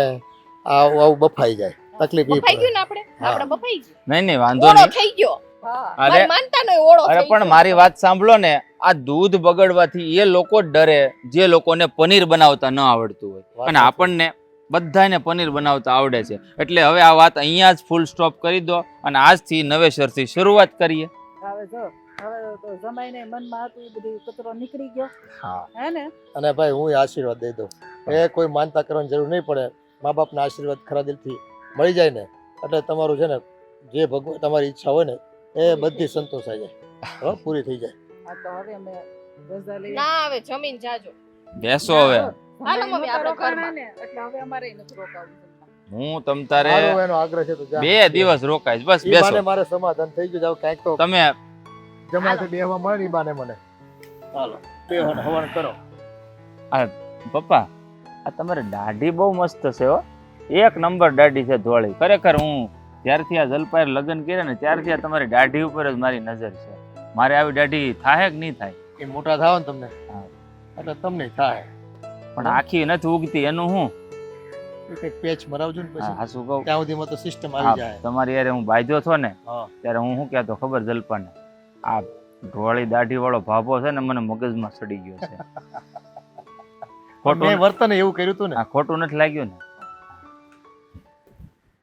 આવું બફાઈ જાય, તકલીફ એ બફાઈ પડે. ગયું ને આપણે બફાઈ ગયું, નહીં નહીં, વાંધો ઓળો નહીં. થઈ ગયો. હા, અરે મારી માનતા નો ઓળો અરે થઈ પણ ગયો. મારી વાત સાંભળો ને, આ દૂધ બગડવાથી એ લોકો જ ડરે જે લોકોને પનીર બનાવતા ન આવડતું હોય, વાત અને આપણને બધાને પનીર બનાવતા આવડે છે. એટલે હવે આ વાત અહીંયા જ ફૂલ સ્ટોપ કરી દો અને આજથી નવેસરથી શરૂઆત કરીએ. હવે જો હવે તો જમાઈને મનમાં હતું એ બધું કચરો નીકળી ગયો. હા, હે ને? અને ભાઈ હું આશીર્વાદ દઈ દઉં, એ કોઈ માનતા કરવાની જરૂર નહીં પડે. મા બાપના આશીર્વાદ ખરા દિલથી મળી જાય ને એટલે તમારું છે ને જે ભગવાન તમારી ઈચ્છા હોય ને એ બધી સંતોષાઈ જાય, હો, પૂરી થઈ જાય. આ તો હવે અમે રજા લઈએ. ના આવે જમીન જાજો. બેસો હવે. હાલો મમ્મી, આપણે ઘરમાં. ને એટલે હવે અમારે નથી રોકાવું. હું તમ તારે મારો એનો આગ્રહ છે તો જા. 2 દિવસ રોકાઈશ, બસ ઈ બાને બેસો. મારે સમાધાન થઈ ગયું. જાવ કાંઈક તો તમે જમાથી બેહવા મળે ને ઈ બાને મને. હાલો બેહવાનું હવન કરો. પપ્પા, આ તમારી દાઢી બહુ મસ્ત છે હો. એક નંબર દાઢી છે ધોળી. ખરેખર હું જ્યારથી આ જલપાએ લગ્ન કર્યા ને ત્યારથી આ તમારી દાઢી ઉપર જ મારી નજર છે. મારે આવી દાઢી થાય કે નહીં થાય? એ મોટા થાવ ને તમને હા. એટલે તમને થાય. પણ આખી નથી ઉગતી એનું હું એ કંઈક પેચ મરાવજો ને પછી હાસુ કહું ત્યાં સુધીમાં તો સિસ્ટમ આવી જાય. તમારી યારે હું બાજ્યો છો ને હા. ત્યારે હું શું કહેતો ખબર જલપાને, આ ધોળી દાઢી વાળો ભાભો છે ને મને મગજમાં સડી ગયો છે. ખોટું મેં વર્તન એવું કર્યું હતું ને આ ખોટું નથી લાગ્યું ને?